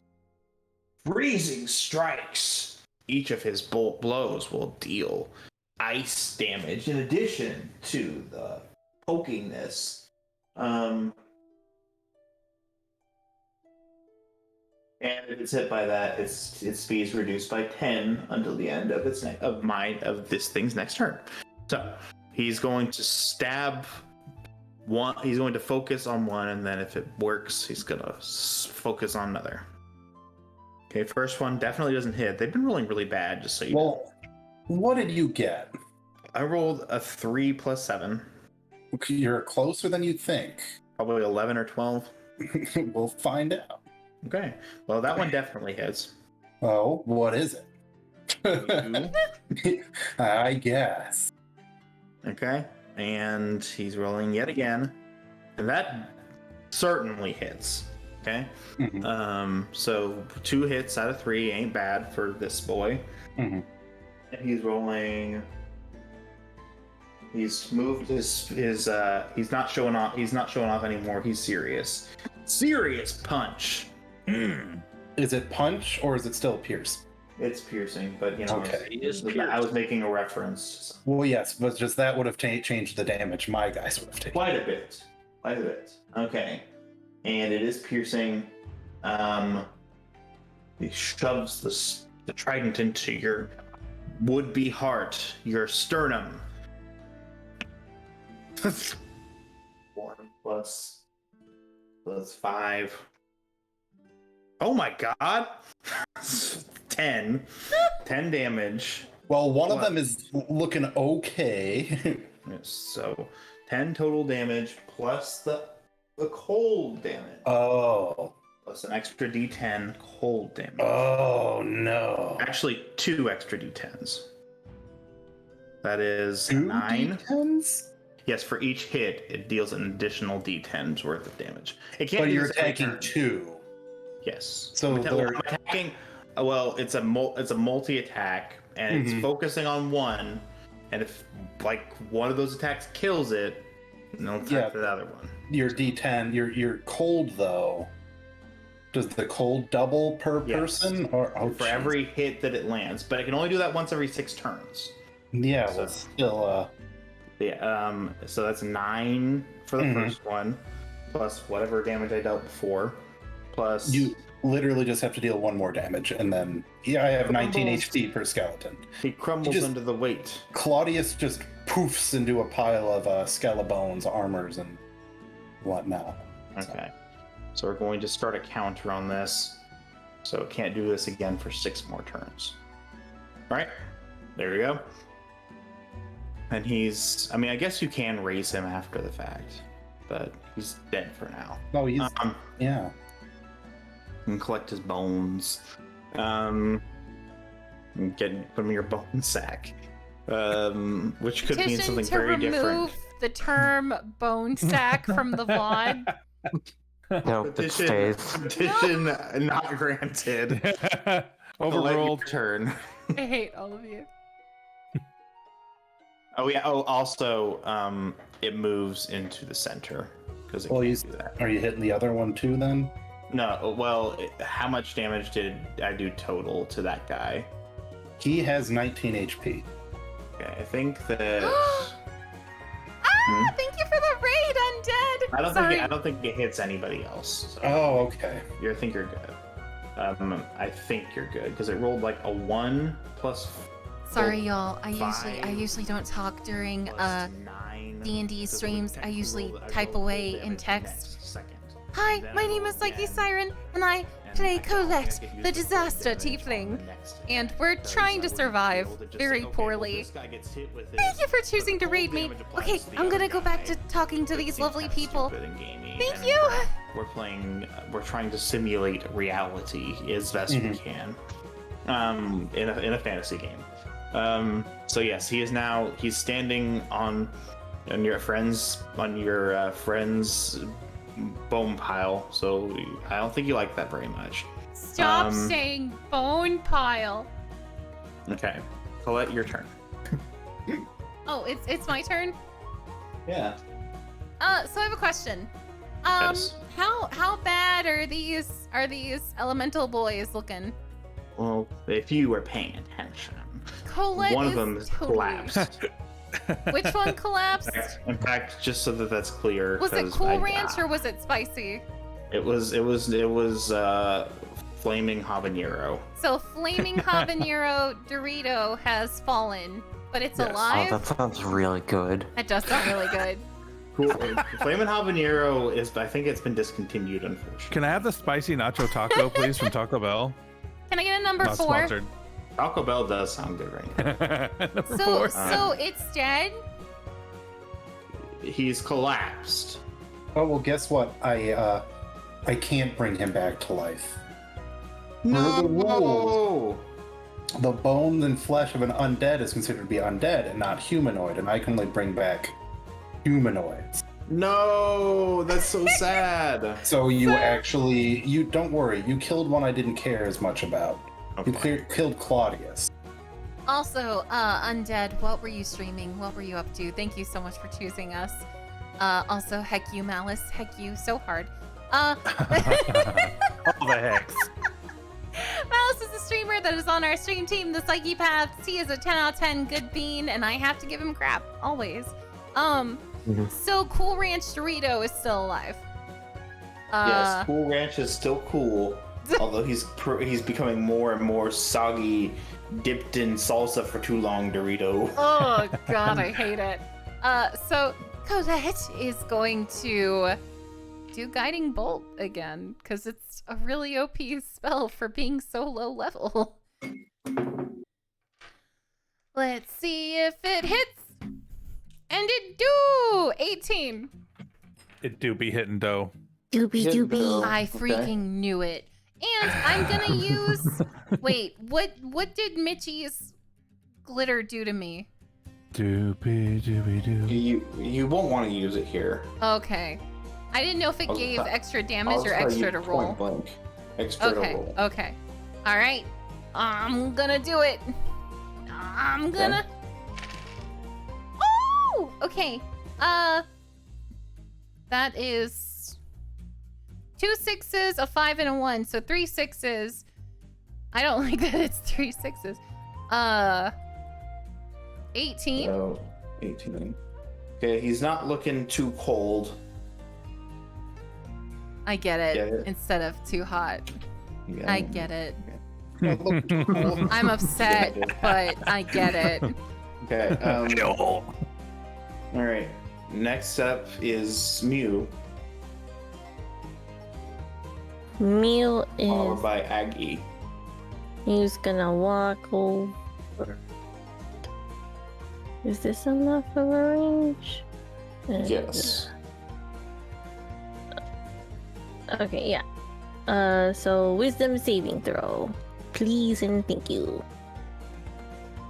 freezing strikes. Each of his bolt blows will deal ice damage in addition to the pokingness. And if it's hit by that, its speed is reduced by 10 until the end of this thing's next turn. So he's going to stab one. He's going to focus on one, and then if it works, he's gonna focus on another. Okay, first one definitely doesn't hit. They've been rolling really bad, just so you know. Well, what did you get? I rolled a 3 plus 7, You're closer than you'd think. probably 11 or 12. We'll find out. Okay, well that one definitely hits. Oh, what is it? I guess. Okay. And he's rolling yet again. And that certainly hits. Okay. Mhm. So 2 hits out of 3 ain't bad for this boy. Mhm. And he's rolling. He's moved his he's not showing off anymore. He's serious. Serious punch. Is it punch or is it still pierce? It's piercing, but you know, Okay. It is I was making a reference. Well, yes, but just that would have changed the damage my guys would have taken. Quite a bit. Okay. And it is piercing. He shoves the trident into your would-be heart, your sternum. 1 plus 5. Oh my god! 10 damage. Well, one of them is looking okay. Yes, so 10 total damage plus the cold damage. Oh. Plus an extra d10 cold damage. Oh no. Actually, 2 extra d10s. That is 2 9. D10s? Yes, for each hit, it deals an additional d10's worth of damage. It can't. But do you're this every attacking turn. 2. Yes. So I'm they're- attacking. Well, it's a multi attack, and it's focusing on one. And if like one of those attacks kills it, then it'll attack the other one. Your D10, your cold though. Does the cold double per Yes. person, or For every hit that it lands, but it can only do that once every 6 turns. Yeah, So- well, still. Yeah. So that's 9 for the Mhm. first one, plus whatever damage I dealt before, plus You literally just have to deal 1 more damage, and then I have 19 Crumbles. HP per skeleton. he crumbles just- under the weight. Claudius just poofs into a pile of skeleton armors and whatnot. Okay. So we're going to start a counter on this. So it can't do this again for 6 more turns. All right. There we go. And I guess you can raise him after the fact, but he's dead for now. No, he's yeah. And collect his bones. And put him in your bone sack. Which could mean Petition something to very remove different. the term bone sack from the VOD. No, it stays. Petition not granted. Overruled. Turn. I hate all of you. Oh yeah. Oh, also, it moves into the center because it Well, can't do that. Are you hitting the other one too then? No. Well, how much damage did I do total to that guy? He has 19 HP. Okay, I think that. Thank you for the raid, Undead! I don't think it hits anybody else. So Oh, okay. I think you're good. I think you're good because it rolled like a 1 plus. Sorry, y'all. I Five usually don't talk during plus 9. D&D So streams. the I text usually rolled- I type rolled away full in damage text. next second. Hi, Then my I name roll is PsycheSiren, again. and I And play I don't Colette, think I could use the full disaster damage on the tiefling. next hit, And we're because trying I to would've survive been able to just very say, okay, poorly. Well, this guy gets hit with Thank his- you for choosing to the raid cold me. damage applies Okay, to the I'm other gonna go back guy. to talking to It these seems lovely kinda people. stupid and gamey, Thank and you! We're trying to simulate reality as best we can. In a fantasy game. So yes, he's standing on your friend's bone pile. So I don't think you like that very much. Stop saying bone pile. Okay, Colette, your turn. Oh, it's my turn. Yeah. So I have a question. Yes. How bad are these elemental boys looking? Well, if you were paying attention, Colette one of is them is totally- collapsed. Which one collapsed? In fact, just so that that's clear. Was it 'cause Cool Ranch or was it spicy? It was flaming habanero. So flaming habanero Dorito has fallen, but it's Yes. Oh, alive. that sounds really good. That does sound really good. Cool. Flamin' habanero is, I think it's been discontinued, unfortunately. Can I have the spicy nacho taco, please, from Taco Bell? Can I get a number Not 4? sponsored. Taco Bell does sound good right now. Number So 4. so it's dead. He's collapsed. Oh well, guess what? I can't bring him back to life. Per the rules, the bones and flesh of an undead is considered to be undead and not humanoid, and I can only bring back humanoids. No, that's so sad. So you don't worry, you killed one I didn't care as much about. Okay. You killed Claudius. Also, Undead, what were you streaming? What were you up to? Thank you so much for choosing us. Also, heck you, Malice. Heck you, so hard. All the hex. Malice is a streamer that is on our stream team, the Psyche Paths. He is a 10 out of 10 good bean, and I have to give him crap, always. So Cool Ranch Dorito is still alive. Yes, Cool Ranch is still cool, although he's becoming more and more soggy, dipped in salsa for too long Dorito. Oh god, I hate it. So Colette is going to do Guiding Bolt again, because it's a really OP spell for being so low level. Let's see if it hits. And it do! 18. It do be hitting dough. Doobie doobie. I freaking knew it. And I'm gonna use... Wait, what did Mitchie's glitter do to me? Doobie doobie doo. You won't want to use it here. Okay. I didn't know if it gave extra damage or I'll extra tell to you roll. point blank. Extra to Okay, roll. okay. Alright. I'm gonna do it. I'm gonna... Oh! Okay. That is 2 6s, a 5, and a 1. So 3 6s. I don't like that it's 3 6s. 18. Oh, 18. Okay, he's not looking too cold. I get it. Get it? Instead of too hot. Yeah. I get it. I'm I'm upset, but I get it. Okay. All right. Next up is Mew, Mew followed is by Aggie. he's gonna walk over. Is this enough of a range? Yes. Okay, yeah. So wisdom saving throw. Please and thank you.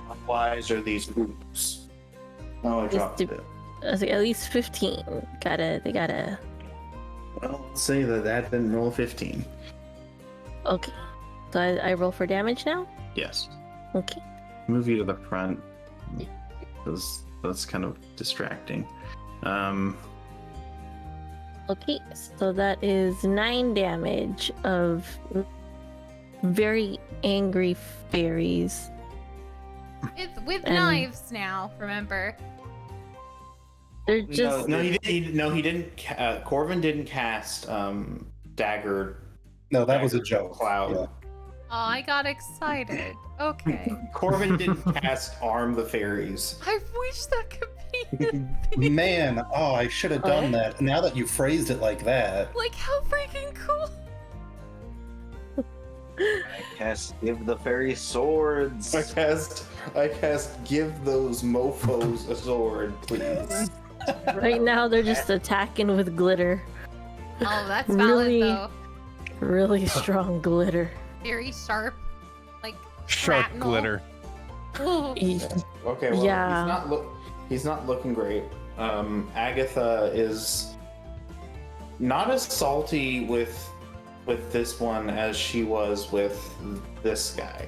How wise are these groups? Oh, I dropped it. At least 15. They gotta. Well, let's say that didn't roll 15. Okay. So I roll for damage now? Yes. Okay. Move you to the front. Because that's kind of distracting. Okay, so that is 9 damage of very angry fairies. With And- knives now, remember. They're just. No, he didn't. Corvin didn't cast dagger. No, that was a joke. Cloud. Yeah. Oh, I got excited. Okay. Corvin didn't cast arm the fairies. I wish that could be a thing. Man, I should have done that. Now that you phrased it like that. Like, how freaking cool. I cast give the fairy swords. I cast give those mofos a sword, please. Right now, they're just attacking with glitter. Oh, that's valid, Really? though. Really strong glitter. Very sharp. Like, Sharp shrapnel. glitter. Ooh. Okay, well, Yeah. he's not looking great. Agatha is not as salty with this one as she was with this guy,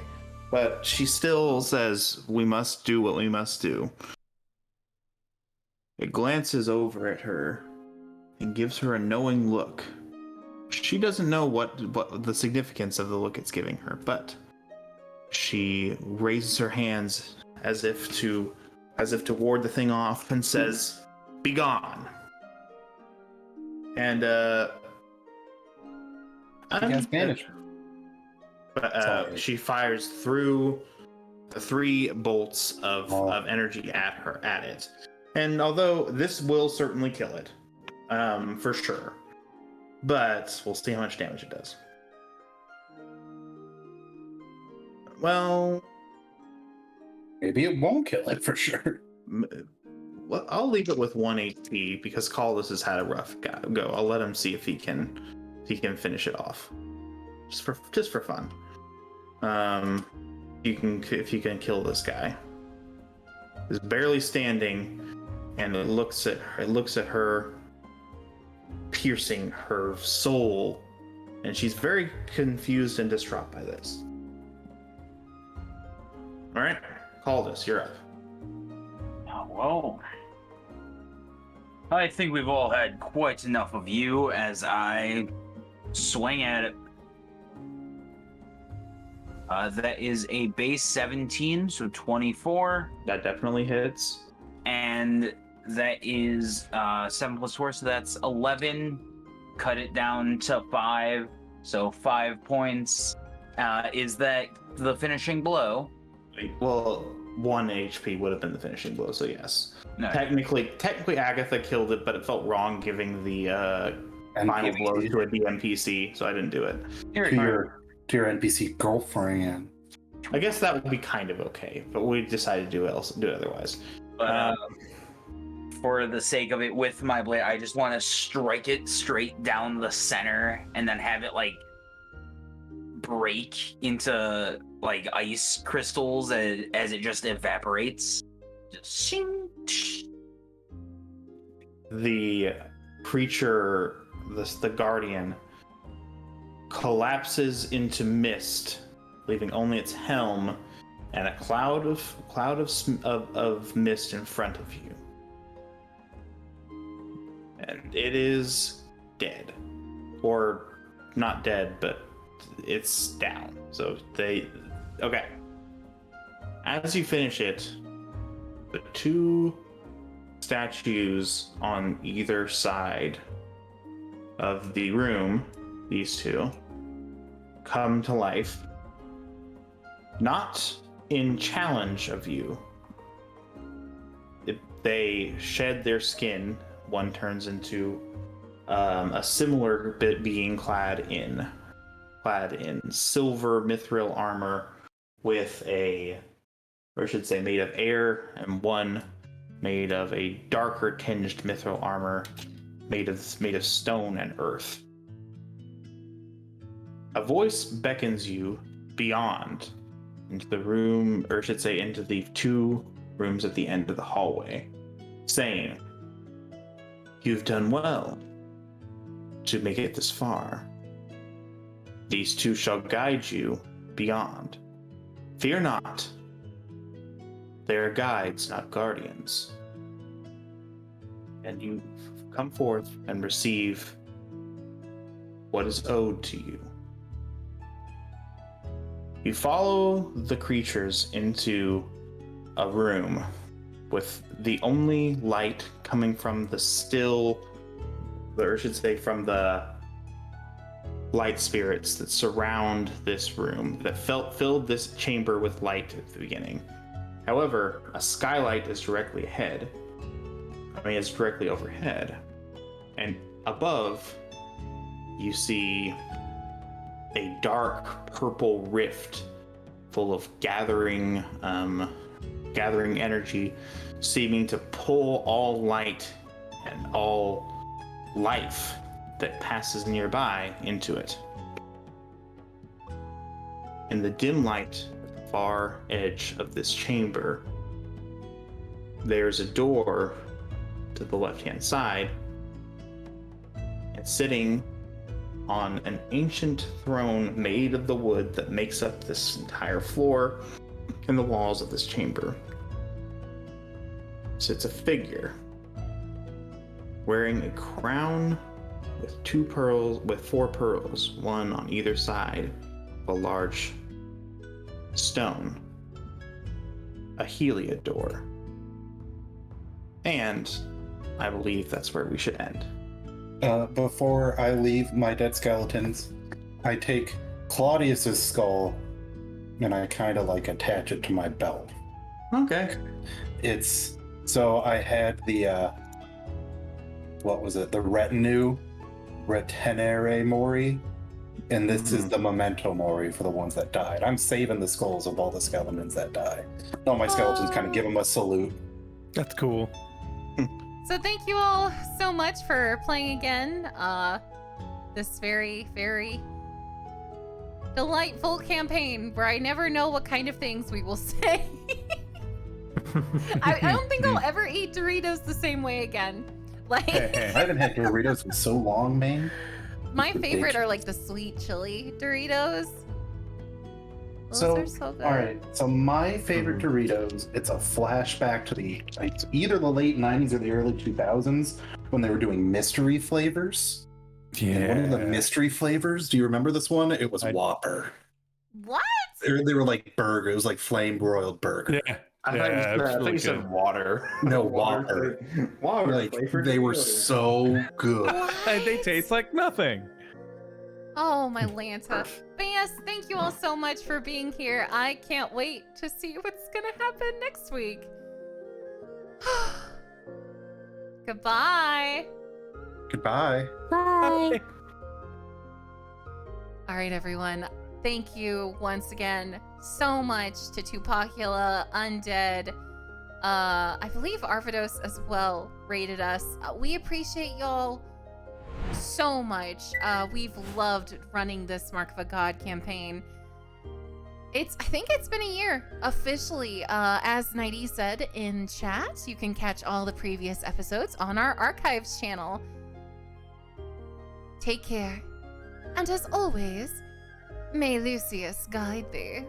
but she still says we must do what we must do. It glances over at her and gives her a knowing look. She doesn't know what the significance of the look it's giving her, but she raises her hands as if to ward the thing off and says, "Be gone." And He has managed. but she fires through the 3 bolts of energy at it. And although this will certainly kill it, for sure, but we'll see how much damage it does. Well, Maybe it won't kill it for sure. well, I'll leave it with 1 HP because Caldas has had a rough go. I'll let him see if he can finish it off, just for fun. if you can kill this guy. He's barely standing, and it looks at her, piercing her soul, and she's very confused and distraught by this. All right, Caldus, you're up. Oh, well, I think we've all had quite enough of you as I swing at it. That is a base 17, so 24. That definitely hits. And that is 7 plus 4, so that's 11. Cut it down to 5, so 5 points. Is that the finishing blow? Well, 1 HP would have been the finishing blow, so yes. No. Technically, Agatha killed it, but it felt wrong giving the final blow to a DMPC, so I didn't do it. To your NPC girlfriend. I guess that would be kind of okay, but we decided to do it otherwise. But for the sake of it, with my blade, I just want to strike it straight down the center and then have it like break into like ice crystals as it just evaporates. Just shing. The creature, the guardian, collapses into mist, leaving only its helm and a cloud of mist in front of you. And it is dead, or not dead, but it's down. So okay. As you finish it, the 2 statues on either side of the room, these 2, come to life, not in challenge of you. They shed their skin. One turns into a similar being clad in silver mithril armor with made of air, and one made of a darker tinged mithril armor made of stone and earth. A voice beckons you beyond into the room, or I should say into the 2 rooms at the end of the hallway, saying, "You've done well to make it this far. These 2 shall guide you beyond. Fear not. They are guides, not guardians. And you come forth and receive what is owed to you." You follow the creatures into a room with the only light coming from from the light spirits that surround this room, that filled this chamber with light at the beginning. However, a skylight is directly it's directly overhead. And above, you see a dark purple rift full of gathering energy, seeming to pull all light and all life that passes nearby into it. In the dim light at the far edge of this chamber, there's a door to the left-hand side, and sitting on an ancient throne made of the wood that makes up this entire floor and the walls of this chamber, sits a figure wearing a crown with 4 pearls, one on either side of a large stone, a Heliodor. And I believe that's where we should end. Before I leave my dead skeletons, I take Claudius's skull and I kind of like attach it to my belt. Okay. So I had the the retenere mori, and this is the memento mori for the ones that died. I'm saving the skulls of all the skeletons that die. All my skeletons kind of give them a salute. That's cool. So thank you all so much for playing again. This very, very delightful campaign where I never know what kind of things we will say. I don't think I'll ever eat Doritos the same way again. Like, I haven't had Doritos in so long, man. my favorite are like the sweet chili Doritos. Those So, are so good. all right. So my favorite Doritos, it's a flashback to it's either the late 90s or the early 2000s when they were doing mystery flavors. And one of the mystery flavors, do you remember this one? It was Whopper. What? They were like burger. It was like flame broiled burger. Yeah. I thought you said water. No, Whopper. Water. Like, flavored they were Doritos. so good. And they taste like nothing. Oh, my Lanta. But yes, thank you all so much for being here. I can't wait to see what's gonna happen next week. Goodbye. Goodbye. Bye. All right, everyone. Thank you once again so much to Tupacula, Undead. I believe Arvidos as well rated us. We appreciate y'all so much. We've loved running this Mark of a God campaign. I think it's been a year officially. As Nighty said in chat, you can catch all the previous episodes on our archives channel. Take care. And as always, may Lucius guide thee.